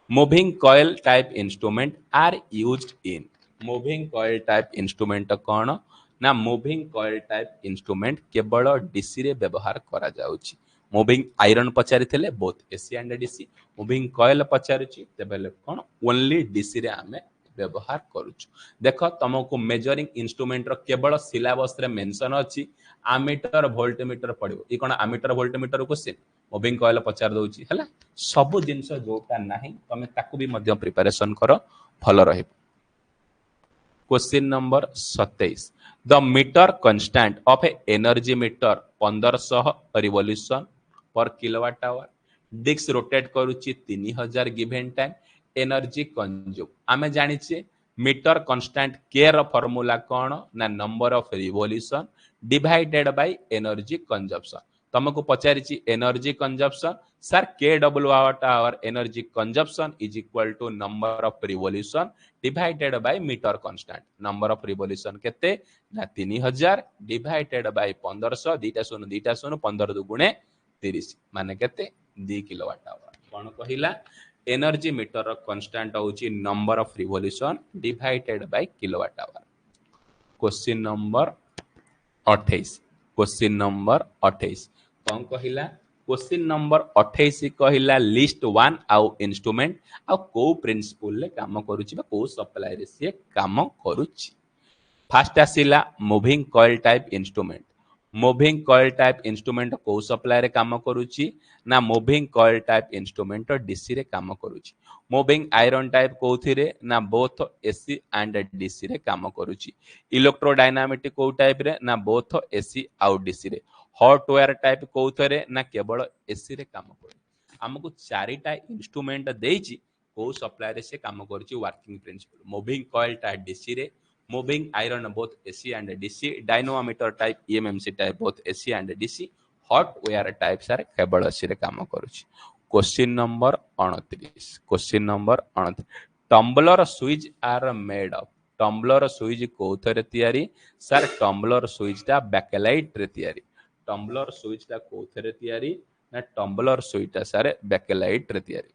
[SPEAKER 1] moving coil type instrument are used in. Moving coil type instrument कौन ना मूविंग कॉइल टाइप इंस्ट्रूमेंट केवल डीसी रे व्यवहार करा जाउछि। मूविंग आयरन पचारिथिले both AC and DC, moving coil पचारुछि तेबेले कोन ओनली डीसी रे आमे व्यवहार करूछु। देख तुमको मेजरिंग इंस्ट्रूमेंट रो केवल सिलेबस रे मेंशन अछि आमीटर वोल्टमीटर पड़िबो। ई कोन ammeter voltmeter question moving coil पचार दउछि हला। सब जिनस जोटा नाही तमे ताकू भी मध्य प्रिपरेशन करो भलो रहिबो। Question number 27 the meter constant of a energy meter 1500 revolution per kilowatt hour disk rotate करूची 3000 गिवन टाइम एनर्जी कंज्यूम। आमे जानिछे मीटर कांस्टेंट के रो फार्मूला कोन ना number of revolution divided by energy consumption. तुमको पचारिछि energy consumption sir K W watt hour energy consumption is equal to number of revolution divided by meter constant. Number of revolution केते ना 3000 divided by 1500 दीटा शून्य 15 दुगुणे 30 माने केते 2 kilowatt hour. कोन कहिला energy meter constant होची number of revolution divided by kilowatt hour. Question number 28 question number 28 कौन कहिला क्वेश्चन नंबर 28 कहिला लिस्ट वन आउ इंस्ट्रूमेंट आउ को प्रिंसिपल ले काम करूची बा को सप्लाई रे से काम करूची। फास्ट आसिला moving coil type instrument. Moving coil type instrument को सप्लाई रे काम करूची ना moving coil type instrument DC रे काम करूची। मूविंग आयरन टाइप कोथिरे ना बोथ एसी एंड डीसी रे काम करूची। इलेक्ट्रोडायनामिक को टाइप रे ना बोथ एसी आउ डीसी रे। हॉट वायर टाइप कोथरे ना केवल एसी रे काम करू। हमको चारिटा इंस्ट्रूमेंट देइची को सप्लाई रे से काम करूची working principle. Moving coil type DC रे, moving iron both AC and DC, dynamometer type EMMC type both AC and DC, hot wire type सारे केवल एसी रे काम करूची। Question number 29 question number 29 tumbler switch are made of. Tumbler switch कोथरे तयारी sir tumbler switch टा bakelite रे तयारी। टम्बलर स्विच टा कोथरे तयारी ना टम्बलर स्विच टा सारे बैकेलाइट रे तयारी।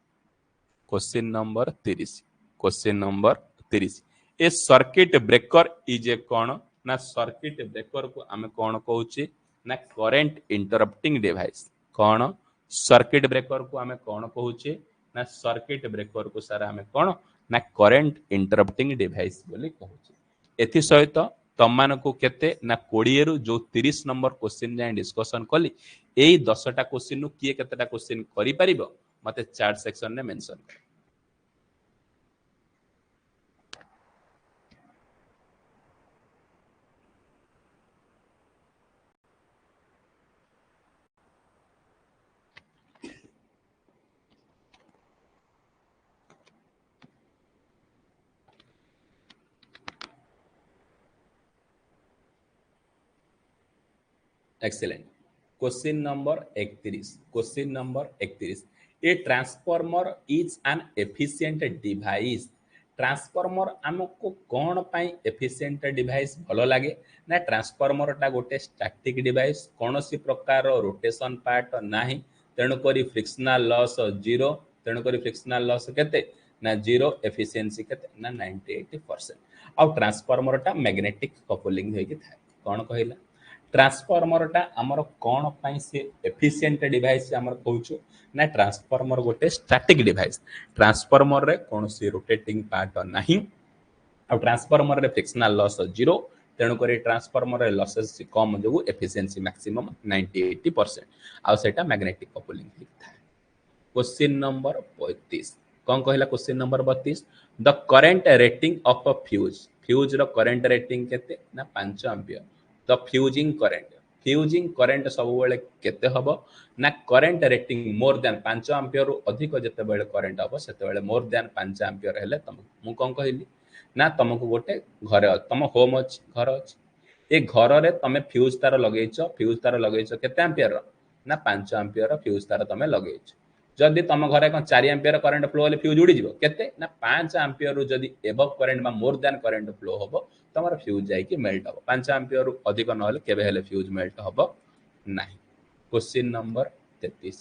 [SPEAKER 1] Question number 30 question number 30 A circuit breaker is a कौन ना सर्किट ब्रेकर को आमे कौन कहूचे ना करंट इंटरप्टिंग डिवाइस। कौन सर्किट ब्रेकर को आमे कौन कहूचे ना सर्किट ब्रेकर को सारा आमे कौन ना करंट इंटरप्टिंग डिवाइस बोली कहूचे। एथि सहित तममानकु केते ना 20 रु जो 30 नंबर क्वेश्चन जाय डिस्कशन कली एई 10टा क्वेश्चन नु किए केतेटा क्वेश्चन करि परिबो मते चैट सेक्शन ने मेंशन कर। Excellent. Question number 31 question number 31 A transformer is an efficient device. Transformer हमको कौन पाई एफिशिएंट डिवाइस भलो लागे ना ट्रांसफॉर्मर टा गोटे स्टैटिक डिवाइस कौन सी प्रकार रोटेशन पार्ट नाही तेणु करी फ्रिक्शनल लॉस जीरो तेणु करी फ्रिक्शनल लॉस केते ना जीरो एफिशिएंसी केते ना 98%। आ ट्रांसफॉर्मर टा मैग्नेटिक कपलिंग होई के थाए। कौन कहिला ट्रांसफॉर्मर टा हमर कौन पाई से एफिशिएंट डिवाइस हमर कहूछु ना ट्रांसफॉर्मर गोटे स्टैटिक डिवाइस। ट्रांसफॉर्मर रे कौन सी रोटेटिंग पार्ट नाही आ ट्रांसफॉर्मर रे फ्रिक्शनल लॉस जीरो तेणु करी ट्रांसफॉर्मर रे लॉसेस कम जो एफिशिएंसी मैक्सिमम 98% आ सेटा मैग्नेटिक कपलिंग होई थाए। क्वेश्चन नंबर 32 कौन कहला question number 32 the current rating of a fuse. Fuse रो करंट रेटिंग केते ना 5 एंपियर। द फ्यूजिंग करंट सब बेले केते हबो ना current rating more than 5 ampere रु अधिक जते बेले करंट हबो सेते बेले मोर देन 5 एंपियर हेले तुम मु कोन कहली ना तुमको गोटे घर तुम होम अछि घर अछि ए घर रे तमे फ्यूज तार लगेइछो केते एंपियर रो ना 5 एंपियर रो फ्यूज तार तमे लगेइछो जदि तुम घर कौन 4 एम्पियर करंट फ्लो हेले फ्यूज उड़ी जीवो केते ना 5 एम्पियर रु जदि एबव करंट बा मोर देन करंट फ्लो हबो तमर फ्यूज जाई कि मेल्ट हबो 5 एम्पियर रु अधिक न हेले केबे हेले फ्यूज मेल्ट हबो नाही। Question number 33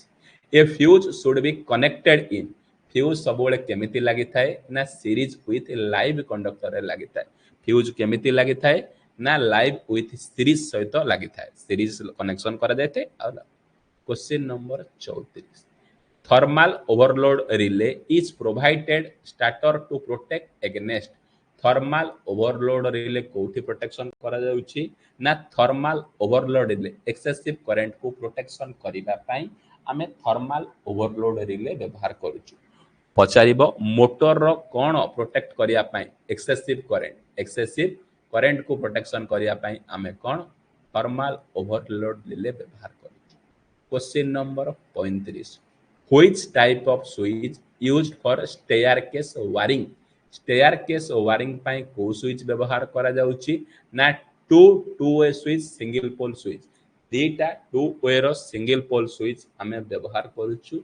[SPEAKER 1] a fuse should be connected in fuse सबोले केमिति लागि थाए ना सीरीज विथ लाइव कंडक्टर रे लागि थाए फ्यूज केमिति लागि थाए ना लाइव विथ सीरीज सहित लागि थाए सीरीज कनेक्शन करा जायते आ question number 34 thermal overload relay is provided starter to protect against thermal overload relay कोठी प्रोटेक्शन करा जाउची ना thermal overload relay excessive current को प्रोटेक्शन करिबा पई आमे thermal overload relay व्यवहार करूछु पचारिबो मोटर रो कोन प्रोटेक्ट करिया पई एक्सेसिव करंट को प्रोटेक्शन करिया पई आमे कोन थर्मल ओवरलोड रिले व्यवहार करूछु। Question number 35 which type of switch used for staircase wiring पई को स्विच व्यवहार करा जाउची ना two way switch single pole switch दीटा टू वे रो सिंगल पोल स्विच आमे व्यवहार करूछु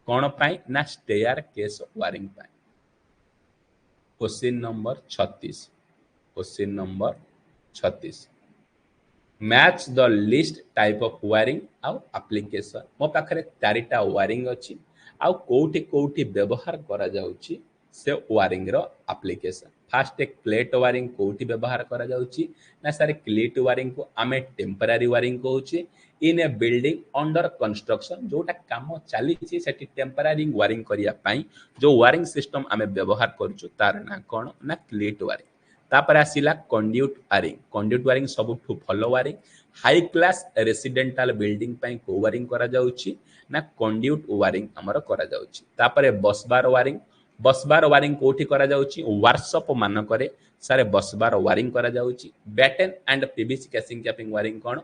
[SPEAKER 1] कोन पई ना staircase wiring पई। Question number 36 match the list type of wiring आउ एप्लीकेशन मो पाखरे चारिटा वायरिंग अछि आउ कोठी कोठी व्यवहार करा जाउची से वायरिंग रो एप्लीकेशन फास्ट एक प्लेट वायरिंग कोठी व्यवहार करा जाउची ना सारे क्लीट वायरिंग को आमे टेम्पररी वायरिंग कहूची इन ए बिल्डिंग अंडर कंस्ट्रक्शन जोटा काम चली सेठी टेम्पररी वायरिंग करिया पई जो वायरिंग सिस्टम आमे व्यवहार करछु तार ना कोन ना क्लीट वायरिंग तापर आसिला कंड्यूट वायरिंग सबुठु भलो wiring high class residential building पई को वायरिंग करा जाउची ना कंड्यूट वायरिंग हमर करा जाउची तापर बसबार वायरिंग कोठी करा जाउची वर्कशॉप मान करे सारे बसबार वायरिंग करा जाउची batten and PVC casing capping wiring कोन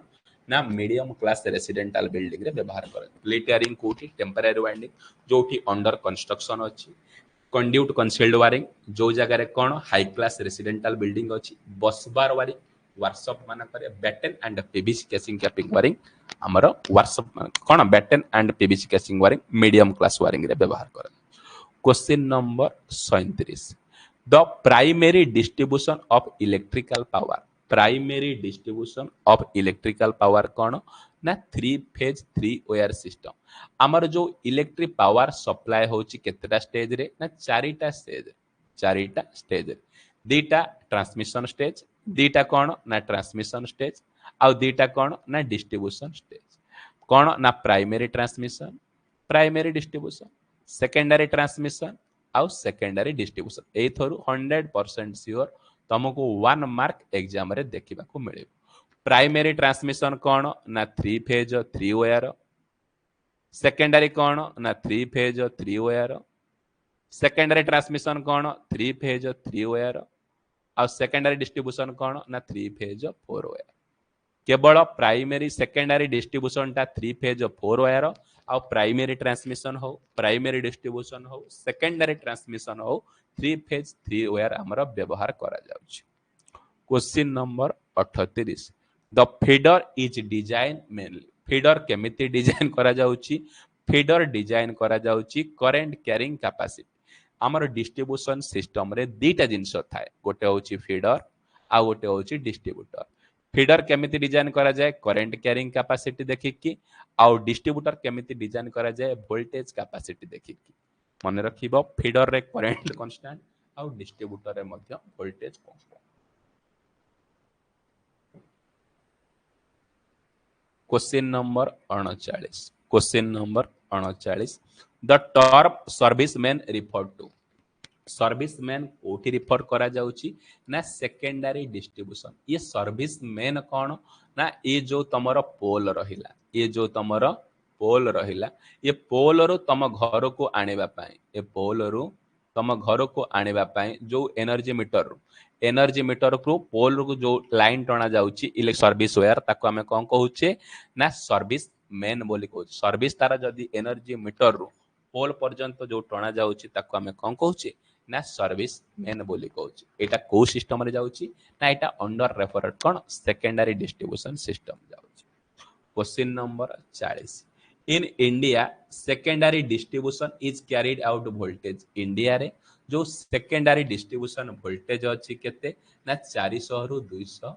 [SPEAKER 1] ना मीडियम क्लास रेसिडेंटल बिल्डिंग रे व्यवहार करे प्लेट वायरिंग कोठी टेम्पररी वायरिंग जोठी अंडर कंस्ट्रक्शन अछि कंड्यूट कनसील्ड वायरिंग जो जगह कौन हाई क्लास रेसिडेंटल बिल्डिंग अच्छी बसबार वायरिंग वर्कशॉप मान करे batten and PVC casing capping wiring हमर वर्कशॉप कौन batten and PVC casing wiring medium class wiring रे व्यवहार करे। Question number 37 the primary distribution of electrical power कौन ना 3 फेज 3 वायर सिस्टम आमर जो इलेक्ट्रिक पावर सप्लाई होची केतेटा स्टेज रे ना चारिटा स्टेज दीटा ट्रांसमिशन स्टेज दीटा कौन ना ट्रांसमिशन स्टेज आउ दीटा कौन ना डिस्ट्रीब्यूशन स्टेज कौन ना primary transmission distribution secondary transmission आउ सेकेंडरी डिस्ट्रीब्यूशन ए थरु 100% श्योर तुमको 1 मार्क एग्जाम रे देखिबा को मिले। प्राइमरी ट्रांसमिशन कौन ना 3 फेज 3 वायर सेकेंडरी कौन ना 3 फेज 3 वायर सेकेंडरी ट्रांसमिशन कौन 3 फेज 3 वायर आ सेकेंडरी डिस्ट्रीब्यूशन कौन ना 3 फेज 4 वायर केवल प्राइमरी सेकेंडरी डिस्ट्रीब्यूशन टा 3 फेज 4 वायर आ प्राइमरी ट्रांसमिशन हो प्राइमरी डिस्ट्रीब्यूशन हो सेकेंडरी ट्रांसमिशन हो 3 फेज 3 वायर हमर व्यवहार करा जाउछि। Question number 38 the feeder is design mainly feeder केमिति डिजाइन करा जाउछि फीडर डिजाइन करा जाउछि करंट कैरिंग कैपेसिटी हमर डिस्ट्रीब्यूशन सिस्टम रे दीटा जिंस थाए गोटे होछि फीडर आ गोटे होछि डिस्ट्रीब्यूटर फीडर केमिति डिजाइन करा जाए करंट कैरिंग कैपेसिटी देखिकी आ डिस्ट्रीब्यूटर केमिति डिजाइन करा जाए वोल्टेज कैपेसिटी देखिकी मन रखिबो फीडर रे करंट कांस्टेंट आ डिस्ट्रीब्यूटर रे मध्य voltage constant. Question number 39 the term serviceman refer to serviceman कोठी रिफर करा जाउची ना सेकेंडरी डिस्ट्रीब्यूशन ये सर्विसमैन कौन ना ये जो तमरो पोल रहिला ये पोल रो तम घर को आनेबा पाई ये पोल रो तम घर को आनेबा पाई जो एनर्जी मीटर को पोल को जो लाइन टणा जाउची इलेक्ट्रिक सर्विस वायर ताको हमें कोन कहूचे ना सर्विस मेन बोली कहूचे सर्विस तारा जदी एनर्जी मीटर रो पोल पर्यंत जो टणा जाउची ताको हमें कोन कहूचे ना सर्विस मेन बोली कहूचे एटा को सिस्टम रे जाउची ना एटा अंडर रेफरेड कोन सेकेंडरी डिस्ट्रीब्यूशन सिस्टम जाउची। Question number 40 in India secondary distribution is carried out voltage India रे जो सेकेंडरी डिस्ट्रीब्यूशन वोल्टेज अच्छी केते ना 400 रु 200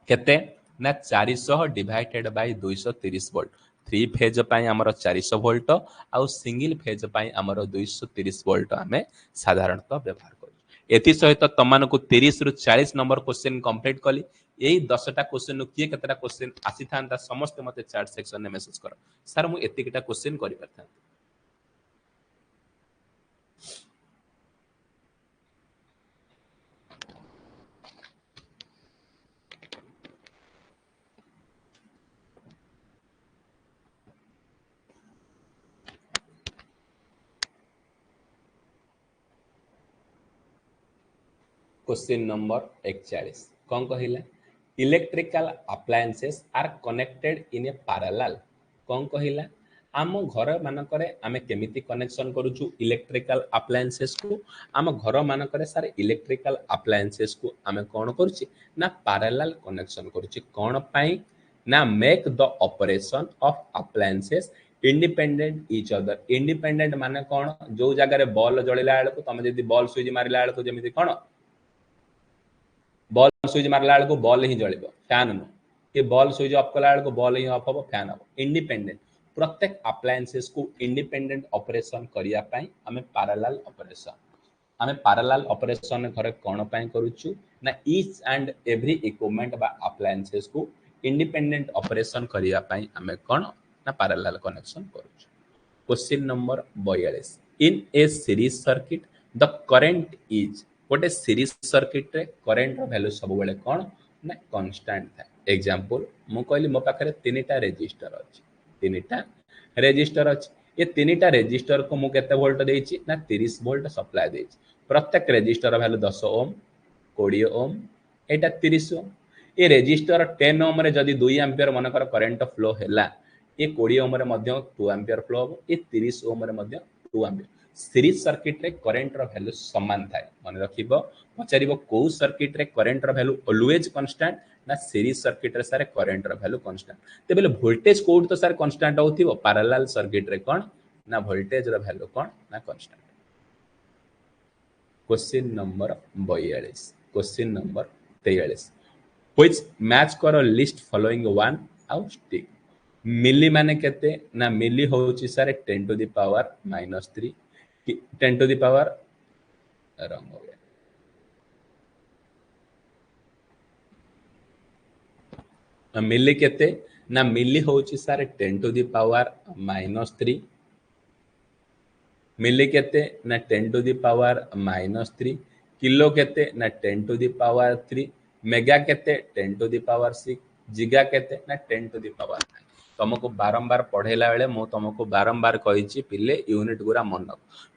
[SPEAKER 1] केते ना 400 divided by 230 volt three phase पाई हमर 400 वोल्ट आउ सिंगल फेज पाई हमर 230 वोल्ट हमें साधारणतः व्यवहार करू एथि सहित तमानकु 30 रु 40 नंबर क्वेश्चन कंप्लीट कली यही 10टा क्वेश्चन किए केतटा क्वेश्चन आसी थांता समस्त मते चैट सेक्शन में मेसेज कर सर मु एतिकिटा क्वेश्चन करि परथां क्वेश्चन नंबर 41 कौन कहला electrical appliances are connected in a parallel कौन कहला आम घर मानकरे आमे केमिति कनेक्शन करूछु इलेक्ट्रिकल अप्लायंसेस को आम घर मानकरे सर इलेक्ट्रिकल अप्लायंसेस को आमे कोन करूछि ना पैरेलल कनेक्शन करूछि कोन पाई ना make the operation of appliances independent each other independent माने कोन जो जगह रे बॉल जळिला बेलको तमे जदी बॉल स्विच मारिला बेलको जेमिति कोन बॉल स्विच मारला बेलू बॉल ही जल फैन नु कि बॉल स्विच ऑफ कला बेलू बॉल ही ऑफ हम फैन हम इंडिपेंडेंट प्रत्येक अप्लायंसेस को इंडिपेंडेंट ऑपरेशन करिया पाई हमें पैरेलल ऑपरेशन आमे पैरेलल ऑपरेशन घरे कोन पाई करूछु ना ईच एंड एवरी इक्विपमेंट बा अप्लायंसेस को इंडिपेंडेंट ऑपरेशन करिया पाई हमें कोन ना पैरेलल कनेक्शन करूछु question number 42 in a series circuit the current is गोटे सीरीज सर्किट रे करंट रो वैल्यू सब बेले कोन ना कांस्टेंट था एग्जांपल मु कहली मो पाखरे तीनटा रेजिस्टर अछि तीनटा रेजिस्टर अछि ये तीनटा रेजिस्टर को मु केते वोल्ट देछि ना 30 वोल्ट सप्लाई देछि प्रत्येक रेजिस्टर रो वैल्यू 10 ओम 20 ओम एटा 30 ओम ये रेजिस्टर 10 ओम रे जदी 2 एंपियर मनकर करंट फ्लो हैला ये 20 ओम रे मध्य 2 एंपियर फ्लो हो ये 30 ओम रे मध्य 2 एंपियर सीरीज सर्किट रे करंट रो वैल्यू समान थाए मन रखिबो पचारिबो को सर्किट रे करंट रो वैल्यू ऑलवेज कांस्टेंट ना सीरीज सर्किट रे सारे करंट रो वैल्यू कांस्टेंट ते बेले वोल्टेज कोड तो सारे कांस्टेंट होथिबो पैरेलल सर्किट रे कोन ना वोल्टेज रो वैल्यू कोन ना constant question number 42 question number 43 which match करो list following one out stick milli माने केते ना मिली होची सारे 10 to the power -3 10 to the power रंग हो गया मिली केते ना मिली होची सारे 10 टू द पावर -3 मिली केते ना 10 टू द पावर -3 किलो केते ना 10 टू द पावर 3 मेगा केते 10 टू द पावर 6 जिगा केते ना 10 टू द पावर 9 तुमको बारंबार पढ़ेला बेले मु तुमको बारंबार कहिछि पिले यूनिट गुरा मन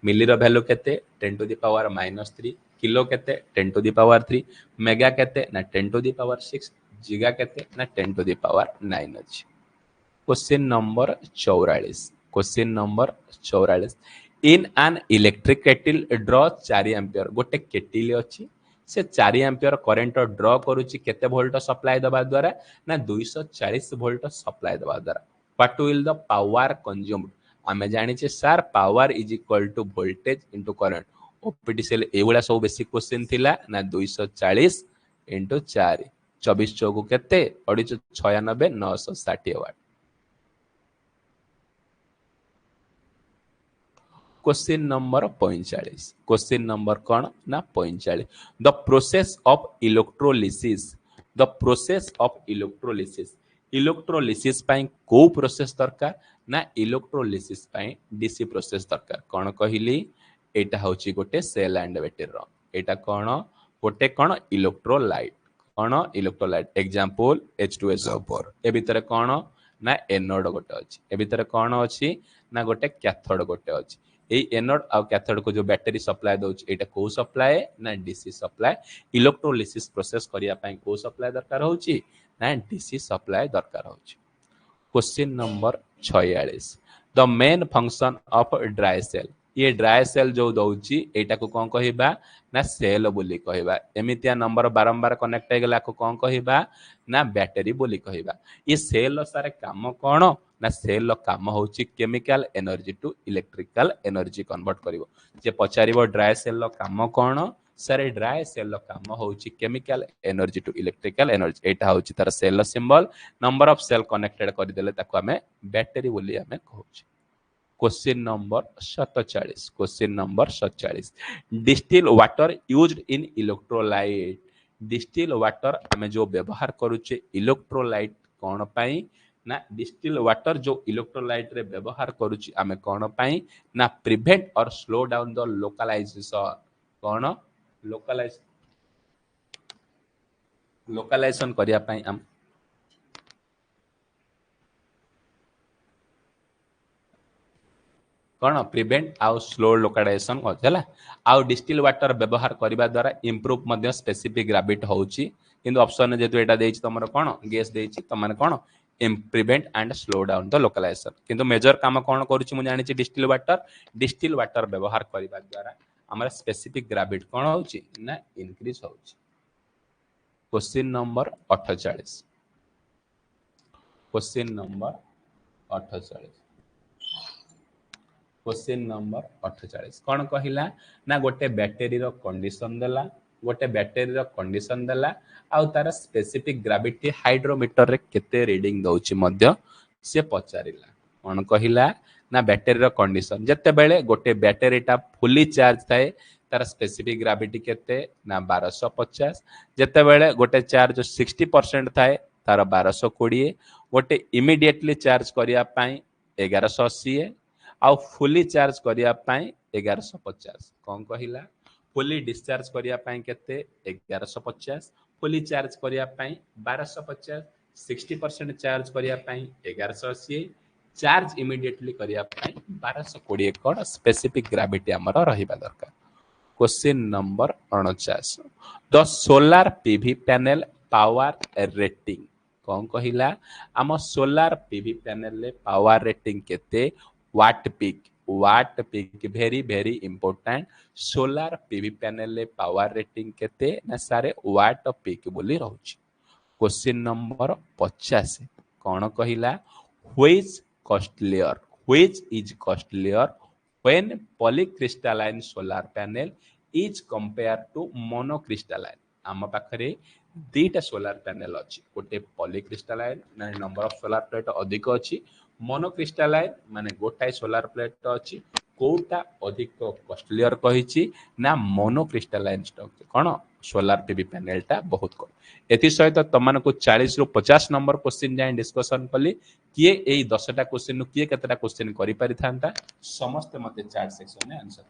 [SPEAKER 1] मिली रो वैल्यू केते 10 टू द पावर -3 किलो केते 10 टू द पावर 3 मेगा केते ना 10 टू द पावर 6 जिगा केते ना 10 टू द पावर 9 अछि question number 44 question number 44 in an electric kettle draw 4 ampere गोटे केटिल अछि से 4 एंपियर करंट ड्रॉ करूची केते वोल्ट सप्लाई दबा द्वारा ना 240 वोल्ट सप्लाई दबा द्वारा what will the power consumed आमे जानि छे sir power is equal to voltage into current OPTCL एवला सब बेसिक क्वेश्चन थिला ना 240 इनटू 4 24 चौको केते 96 960 watt question number 45 question number कौन ना 45 the process of electrolysis the process of electrolysis electrolysis पाई को प्रोसेस दरकार ना इलेक्ट्रोलिसिस पाई डीसी प्रोसेस दरकार कौन कहली एटा होची गोटे सेल एंड बैटरी रो एटा कौन गोटे कौन इलेक्ट्रोलाइट कौन इलेक्ट्रोलाइट एग्जांपल H2SO4 ए भीतर कौन ना एनोड गोटे अछि ए भीतर कौन अछि ना गोटे कैथोड गोटे अछि ए एनोड आ कैथोड को जो बैटरी सप्लाई दोछ एटा को सप्लाई ना डीसी सप्लाई इलेक्ट्रोलिसिस प्रोसेस करिया पई को सप्लाई दरकार होची ना डीसी सप्लाई दरकार होची question number 46 the main function of dry cell ये ड्राए सेल जो दौची एटा को कौन कहिबा ना सेल बोली कहिबा एमितिया नंबर बारंबार कनेक्ट हो गला को कौन कहिबा ना बैटरी बोली कहिबा ये सेल सारे काम कौन ना सेल काम होची chemical energy to electrical energy convert करिवो जे पचारिबो ड्राए सेल काम कौन सारे ड्राए सेल काम होची chemical energy to electrical energy एटा होची तार cell symbol number of cell connected कर देले ताको हमें बैटरी बोली हमें कहूची question number 47 question number 47 distil water used in electrolyte distil water हमें जो व्यवहार करूचे इलेक्ट्रोलाइट कौन पाई ना डिस्टिल वाटर जो इलेक्ट्रोलाइट रे व्यवहार करूची हमें कौन पाई ना प्रिवेंट और स्लो डाउन द लोकलाइजेशन कौन लोकलाइजेशन करिया पाई हम कौन प्रिवेंट आउ स्लो लोकलाइजेशन है आउ डिस्टिल वाटर व्यवहार करने द्वारा इम्प्रूव मध्य स्पेसिफिक ग्राविटी होची किंतु ऑप्शन जेतु एटा देछि तमर कोन गेस देछि तमने कोन prevent and slow down the localization किंतु मेजर काम कोन करूछि मु जानि छि डिस्टिल वाटर व्यवहार करने द्वारा हमर स्पेसिफिक ग्राविटी कोन होची ना इंक्रीज होची question number 48 question number 48 question number 48 कौन कहला ना गोटे बैटेरी रो कंडीशन देला गोटे बैटेरी रो कंडीशन देला आउ तार स्पेसिफिक ग्रेविटी हाइड्रोमीटर रे केते रीडिंग दउची मध्य से पचारिला कौन कहला ना बैटेरी रो कंडीशन जते बेले गोटे बैटेरीटा फुली चार्ज थाए तार स्पेसिफिक ग्रेविटी केते ना 1250 जते बेले गोटे चार्ज 60% थाए तार 1220 गोटे इमीडिएटली चार्ज करिया पई 1180 आउ फुली चार्ज करिया पाई 1150 कौन कहला फुली डिस्चार्ज करिया पाई केते 1150 फुली चार्ज करिया पाई 1250 60% चार्ज करिया पाई 1180 चार्ज इमीडिएटली करिया पाई 1220 कोन स्पेसिफिक ग्रेविटी हमर रहिबा दरकार question number 49 the solar PV panel power rating कौन कहला आम सोलार पीवी पैनल ले पावर रेटिंग केते watt peak very very important solar PV panel ले पावर रेटिंग केते ना सारे वाट पीक बोली रहउची क्वेश्चन नंबर 50 कौन कहला which is costlier when polycrystalline solar panel is compare to monocrystalline आम पाखरे दीटा सोलार पैनल अच्छी गोटे polycrystalline number of solar plate अधिक अच्छी मोनोक्रिस्टलाइन माने गोटाए सोलार प्लेट अच्छी कोटा अधिक कॉस्टलियर कहिछि ना मोनोक्रिस्टलाइन स्टॉक कौन सोलार पीवी पैनलटा बहुत कम एथि सहित तमन को 40 रु 50 नंबर क्वेश्चन जाए डिस्कशन कली किए एई 10टा क्वेश्चन किए केतटा क्वेश्चन करि पारि थांता समस्त मते चैट सेक्शन में आंसर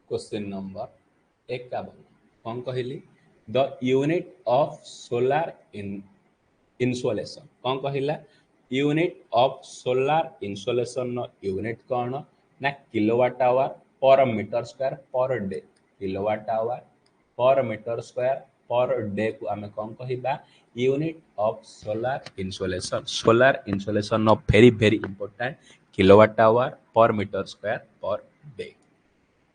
[SPEAKER 1] क्वेश्चन नंबर 51 कौन कहली the unit of solar insolation कौन कहला unit of solar insolation no unit कौन ना kilowatt hour per metre square per day kilowatt hour per metre square per day को आमे कौन कहबा unit of solar insolation no very very important kilowatt hour per metre square per day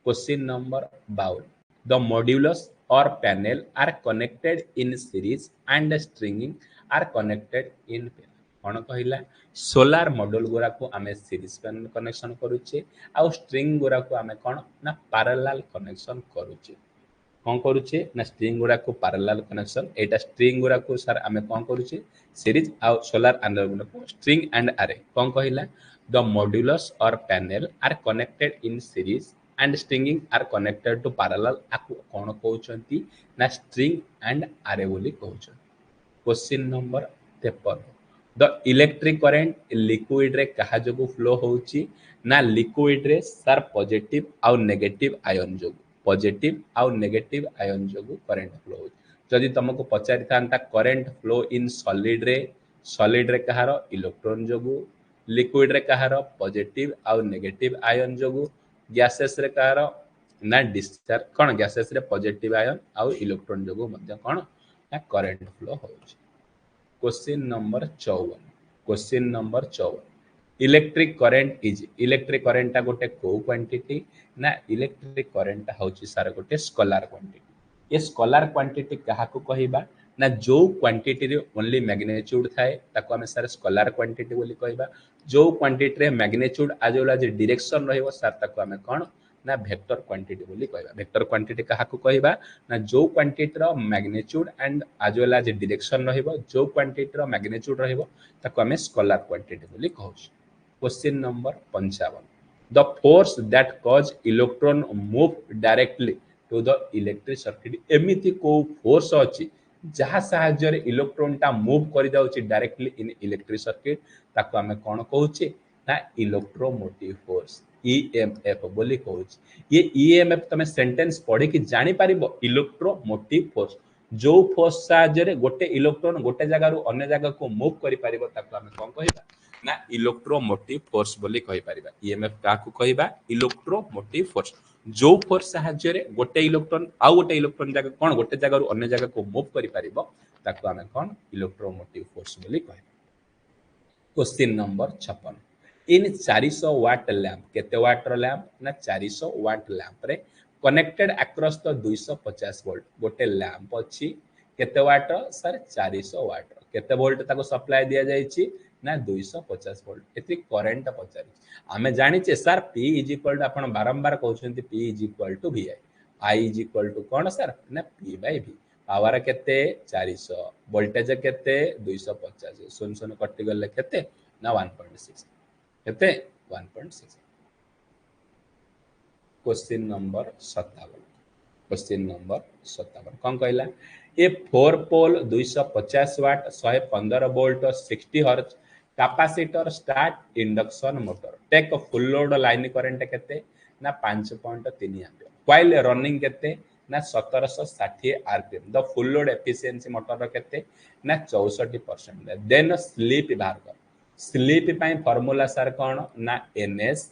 [SPEAKER 1] Question number 52. The modulus or panel are connected in series and stringing are connected in parallel. कौन कहला solar module गुरा को आमे series connection करूचे आ string गुरा को आमे कौन ना पैरेलल कनेक्शन करूचे कौन करूचे ना स्ट्रिंग गुरा को पैरेलल कनेक्शन एटा स्ट्रिंग गुरा को सर आमे कौन करूचे सीरीज आ सोलार एनर्जी को स्ट्रिंग एंड अरे कौन कहला the modules or panel are connected in series and stringing are connected to parallel आकु कौन कहउचंती ना स्ट्रिंग एंड अरे बोली कहउचन question number 53 the electric current liquid रे कहा जोगु फ्लो होउची ना लिक्विड रे सर पॉजिटिव आउ नेगेटिव आयन जोगु पॉजिटिव आउ नेगेटिव आयन जोगु करंट फ्लो होउची जदि तुमको पचारि थांता करंट फ्लो इन सॉलिड रे कहारो इलेक्ट्रॉन जोगु लिक्विड रे कहार पॉजिटिव आउ नेगेटिव आयन जोगु गैसेस रे कहार ना डिस्चार्ज कौन गैसेस रे पॉजिटिव आयन आउ इलेक्ट्रॉन जोगु मध्य कौन ना करंट फ्लो होउची। Question number 54 question number 54 electric current is electric current गोटे को क्वांटिटी ना इलेक्ट्रिक करंट होउची सार गोटे स्केलर क्वांटिटी। ये स्केलर क्वांटिटी कहा को कहिबा ना जो क्वांटिटी रे ओनली मैग्नीट्यूड थाए ताको हमें सार स्केलर क्वांटिटी बोली कहिबा। जो क्वांटिटी रे मैग्नीट्यूड आज वाला जे डायरेक्शन रहइबो सार ताको हमें कोन ना वेक्टर क्वांटिटी बोली कहिबा। वेक्टर क्वांटिटी कहा को कहिबा ना जो क्वांटिटी रो मैग्नीट्यूड एंड आज वाला जे डायरेक्शन रहइबो जो क्वांटिटी रो मैग्नीट्यूड रहइबो ताको हमें स्केलर क्वांटिटी बोली कहउछ। Question number 55 the force that cause electron move directly to the electric circuit एमिति को फोर्स अछि जहाँ साहाय्य रे इलेक्ट्रॉन टा मूव कर जाउछि डायरेक्टली इन इलेक्ट्रिक सर्किट ताको हमें कोन कहउछि ना इलेक्ट्रोमोटिव फोर्स ईएमएफ बोली कहउछि। ये ईएमएफ तमे सेंटेंस पढ़े कि जानि पारिबो इलेक्ट्रोमोटिव फोर्स जो फोर्स साहाय्य रे गोटे इलेक्ट्रॉन गोटे जगह रु अन्य जगह को मूव करि पारिबो ताको हमें कोन कहिबा ना इलेक्ट्रोमोटिव फोर्स बोली कहि पारिबा। ईएमएफ काकू कहिबा इलेक्ट्रोमोटिव फोर्स जो फोर्स साहाय्य रे गोटे इलेक्ट्रॉन आउ गोटे इलेक्ट्रॉन जगह कोन गोटे जगह रु अन्य जगह को मूव करि पारिबो ताको हमें कोन इलेक्ट्रोमोटिव फोर्स बोली कहिबा। क्वेश्चन नंबर 56 इन 400 वाट लैंप केते वाट रो लैंप ना 400 वाट लैंप रे कनेक्टेड अक्रॉस द 250 वोल्ट गोटे लैंप अछि केते वाट रो सर 400 वाट रो केते वोल्ट ताको सप्लाई दिया जायछि ना 250 वोल्ट एति करंट पचारि आमे जानि छे सर P = आपण बारंबार कहउछन्ती P = VI I = cone sir ना P / V पावर केते 400 वोल्टेज केते 250 सुन सुन कटि गले केते ना 1.6 केते 1.6। क्वेश्चन नंबर 57 क्वेश्चन नंबर 57 कोन कहला a 4 pole 250 watt 115 volt 60 hertz capacitor start induction motor take full load line current केते ना 5.3 एम्पियर व्हाइल रनिंग केते ना 1760 RPM the full load efficiency motor केते ना 64% देन स्लीप बाहर कर स्लीप पई फार्मूला सर कोन ना ns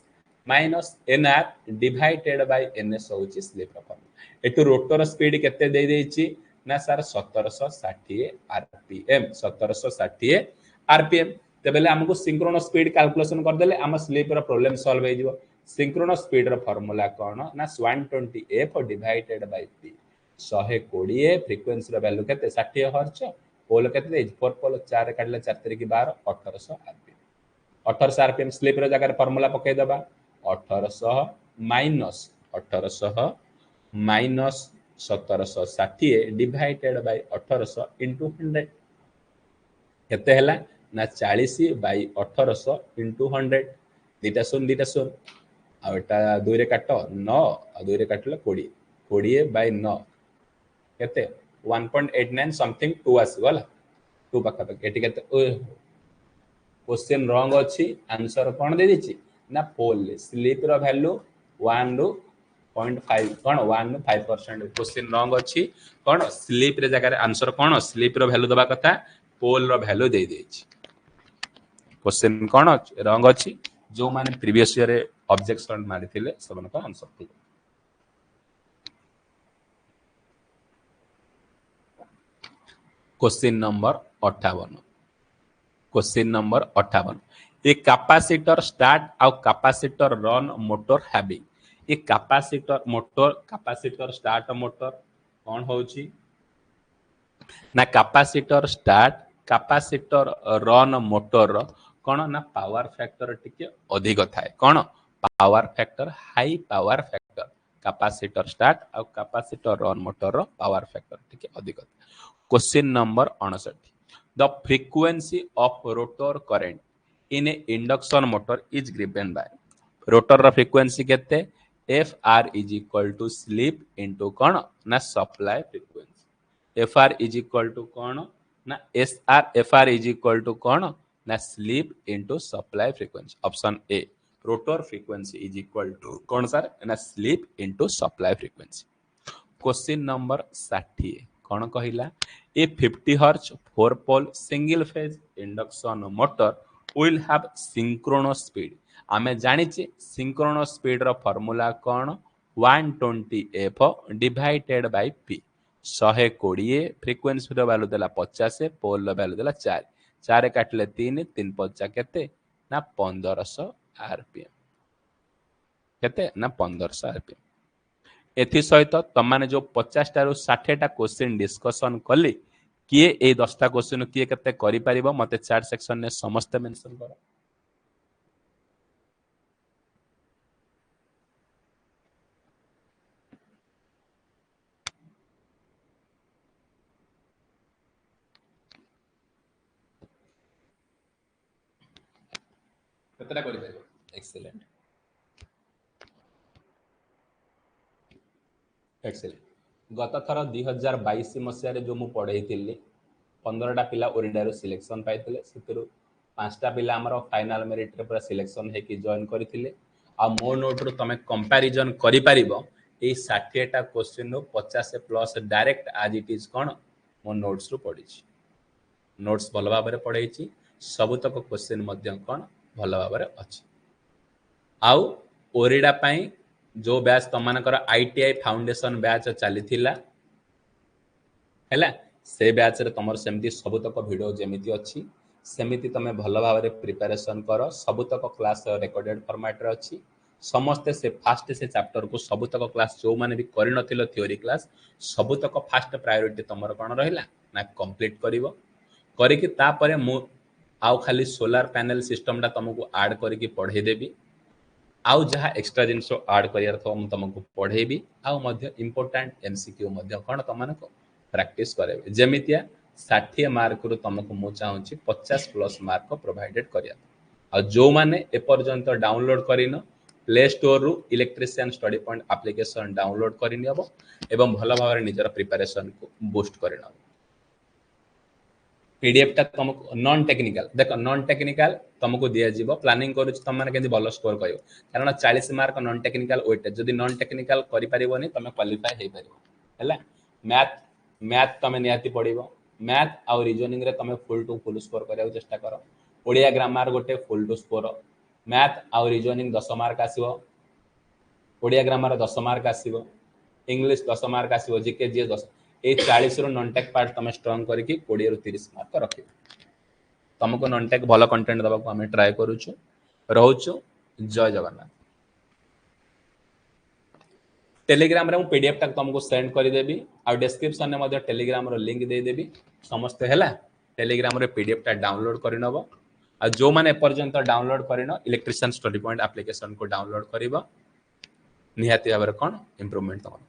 [SPEAKER 1] minus nr divided by ns होची स्लीप फार्मूला एटू रोटर स्पीड केते दे देछि ना सर 1760 आरपीएम 1760 आरपीएम तेबेले हमको सिंक्रोनस स्पीड कैलकुलेशन कर देले हम स्लीप रो प्रॉब्लम सॉल्व हो जिवो। सिंक्रोनस स्पीड रो फार्मूला कोन ना 120f divided by p 120 frequency रो वैल्यू केते 60 हर्ट्ज पोल केते दे 4 पोल 4 काटले 4 3 12 1800 आरपीएम 1800 आरपीएम स्लीप रो जगह फार्मूला पकै दबा 1800 minus 1800 minus 1760 divided by 1800 into 100 केते हला ना 40 बाय 1800 इनटू 100 दीटा सुन आ एटा 2 रे काट 9 आ 2 रे काटले 20 20 बाय 9 केते 1.89 समथिंग 2 आसी वाला 2 पक्का पक्का एटी केते क्वेश्चन रॉन्ग अछि आंसर कोन दे दिछि ना पोल स्लीप रो वैल्यू 1 रो 0.5 कोन 1.5% क्वेश्चन रॉन्ग अछि कोन स्लीप रे जगह आंसर कोन स्लीप रो वैल्यू दबा कथा पोल रो वैल्यू दे देछि। क्वेश्चन कोन रॉन्ग अछि जो माने प्रीवियस ईयर ऑब्जेक्शन मारि थिले सबन का आंसर ठीक। Question number 58 question number 58 a capacitor start आउ capacitor run motor having a capacitor start motor कोन होउची ना capacitor start capacitor run motor कोन ना पावर फैक्टर टिके अधिक थाए कोन power factor high power factor capacitor start आउ कैपेसिटर रन मोटर रो पावर फैक्टर टिके अधिक। Question number 59 the frequency of rotor current in a induction motor is given by rotor row frequency केते fr is equal to slip into कोन ना supply frequency fr is equal to कोन ना sr fr is equal to कोन ना slip into supply frequency option a rotor frequency is equal to कोन sir ना slip into supply frequency. Question number 60 कोन कहिला a 50 hertz 4 pole single phase induction motor will have synchronous speed आमे जानिचे synchronous speed रो formula कौन 120 F divided by P 120 frequency रो value देला 50 पोल रो वैल्यू देला 4 4 काटले 3 3 50 केते ना 1500 आरपीएम केते ना 1500 आरपीएम एथि सहित तमाने जो 50 टारू 60 टा क्वेश्चन डिस्कशन कली किए ए 10 टा क्वेश्चन किए केते करि परिबो मते चैट सेक्शन ने समस्त मेंशन करो केतेटा करि परिबो एक्सीलेंट एक्सीलेंट गत थर 2022 मसिया रे जो मु पढ़ाई 15टा पिला ओरिडारो सिलेक्शन पाइथिले सेतिरु 5टा पिला हमर फाइनल मेरिट रे पूरा सिलेक्शन हे कि जॉइन करथिले आ मो नोट रो तमे कंपैरिजन करि परिबो ए 60 टा क्वेश्चन रो 50 प्लस डायरेक्ट आज इट इज कोन मो नोट्स रो पढी छी नोट्स भल भाबरे पढाई छी सब तक क्वेश्चन मध्य कोन भल भाबरे अछि आउ ओरिडा पई जो batch Tamhankar ITI foundation batch चली थिला हैला से बैच रे तमर सेमती सबुतक वीडियो जेमिति अछि सेमिति तमे भल भाबरे प्रिपरेशन करो सबुतक क्लास रिकॉर्डेड फॉर्मेट रे अछि समस्ते से फास्ट से चैप्टर को सबुतक क्लास जो माने भी करि नथिलो थ्योरी क्लास सबुतक फास्ट प्रायोरिटी तमर कोन रहिला ना कंप्लीट करिवो करिकि तापरे मु आउ खाली सोलार पैनल सिस्टम टा तुमको ऐड करिकि पढ़े देबी आउ जहाँ एक्स्ट्रा जिनसो ऐड करियार थो हम तुमको पढ़ेबी आउ मध्य इंपोर्टेंट एमसीक्यू मध्य कोन तमनको प्रैक्टिस करेबे जेमितिया 60 मार्क रु तुमको मु चाहूची 50 प्लस मार्क प्रोवाइडेड करिया आ जो माने ए पर्यंत डाउनलोड करिनो प्ले स्टोर रु electrician study point application download करिनियबो एवं भल भाबरे निजर प्रिपरेशन को बूस्ट करिनो पीडीएफ टा तुमको नॉन टेक्निकल देखो नॉन टेक्निकल तुमको दिया जीवो प्लानिंग करू तुम माने केंदी भलो स्कोर करियो कारण 40 मार्क नॉन टेक्निकल वेटेज जदी नॉन टेक्निकल करि परिबोनी तुम क्वालीफाई हे परिबो हैला मैथ मैथ तुम नियाती पड़िबो मैथ आ रीजनिंग रे तुम फुल टू फुल स्कोर करिया चेष्टा करो ओडिया ग्रामर गोटे फुल टू स्कोर मैथ आ रीजनिंग 10 मार्क आसीबो ओडिया ग्रामर 10 मार्क आसीबो इंग्लिश 10 मार्क आसीबो जीके जी 10 ए 40 रो नॉन टेक पार्ट तुम स्ट्रांग करके 20 रो 30 मार्क रखिबो तुमको नॉन टेक भलो कंटेंट दबा को हमें ट्राई करूछु रहउछु जय जगन्नाथ टेलीग्राम रे मु पीडीएफ तक तुमको सेंड कर देबी आ डिस्क्रिप्शन में मध्य टेलीग्राम रो लिंक दे देबी समस्त हैला टेलीग्राम रे पीडीएफ ता डाउनलोड करि नबो आ जो माने पर्यंत डाउनलोड करिनो इलेक्ट्रिशियन स्टडी पॉइंट एप्लीकेशन को डाउनलोड करिवो निहाती भाबरे कोन इंप्रूवमेंट तमन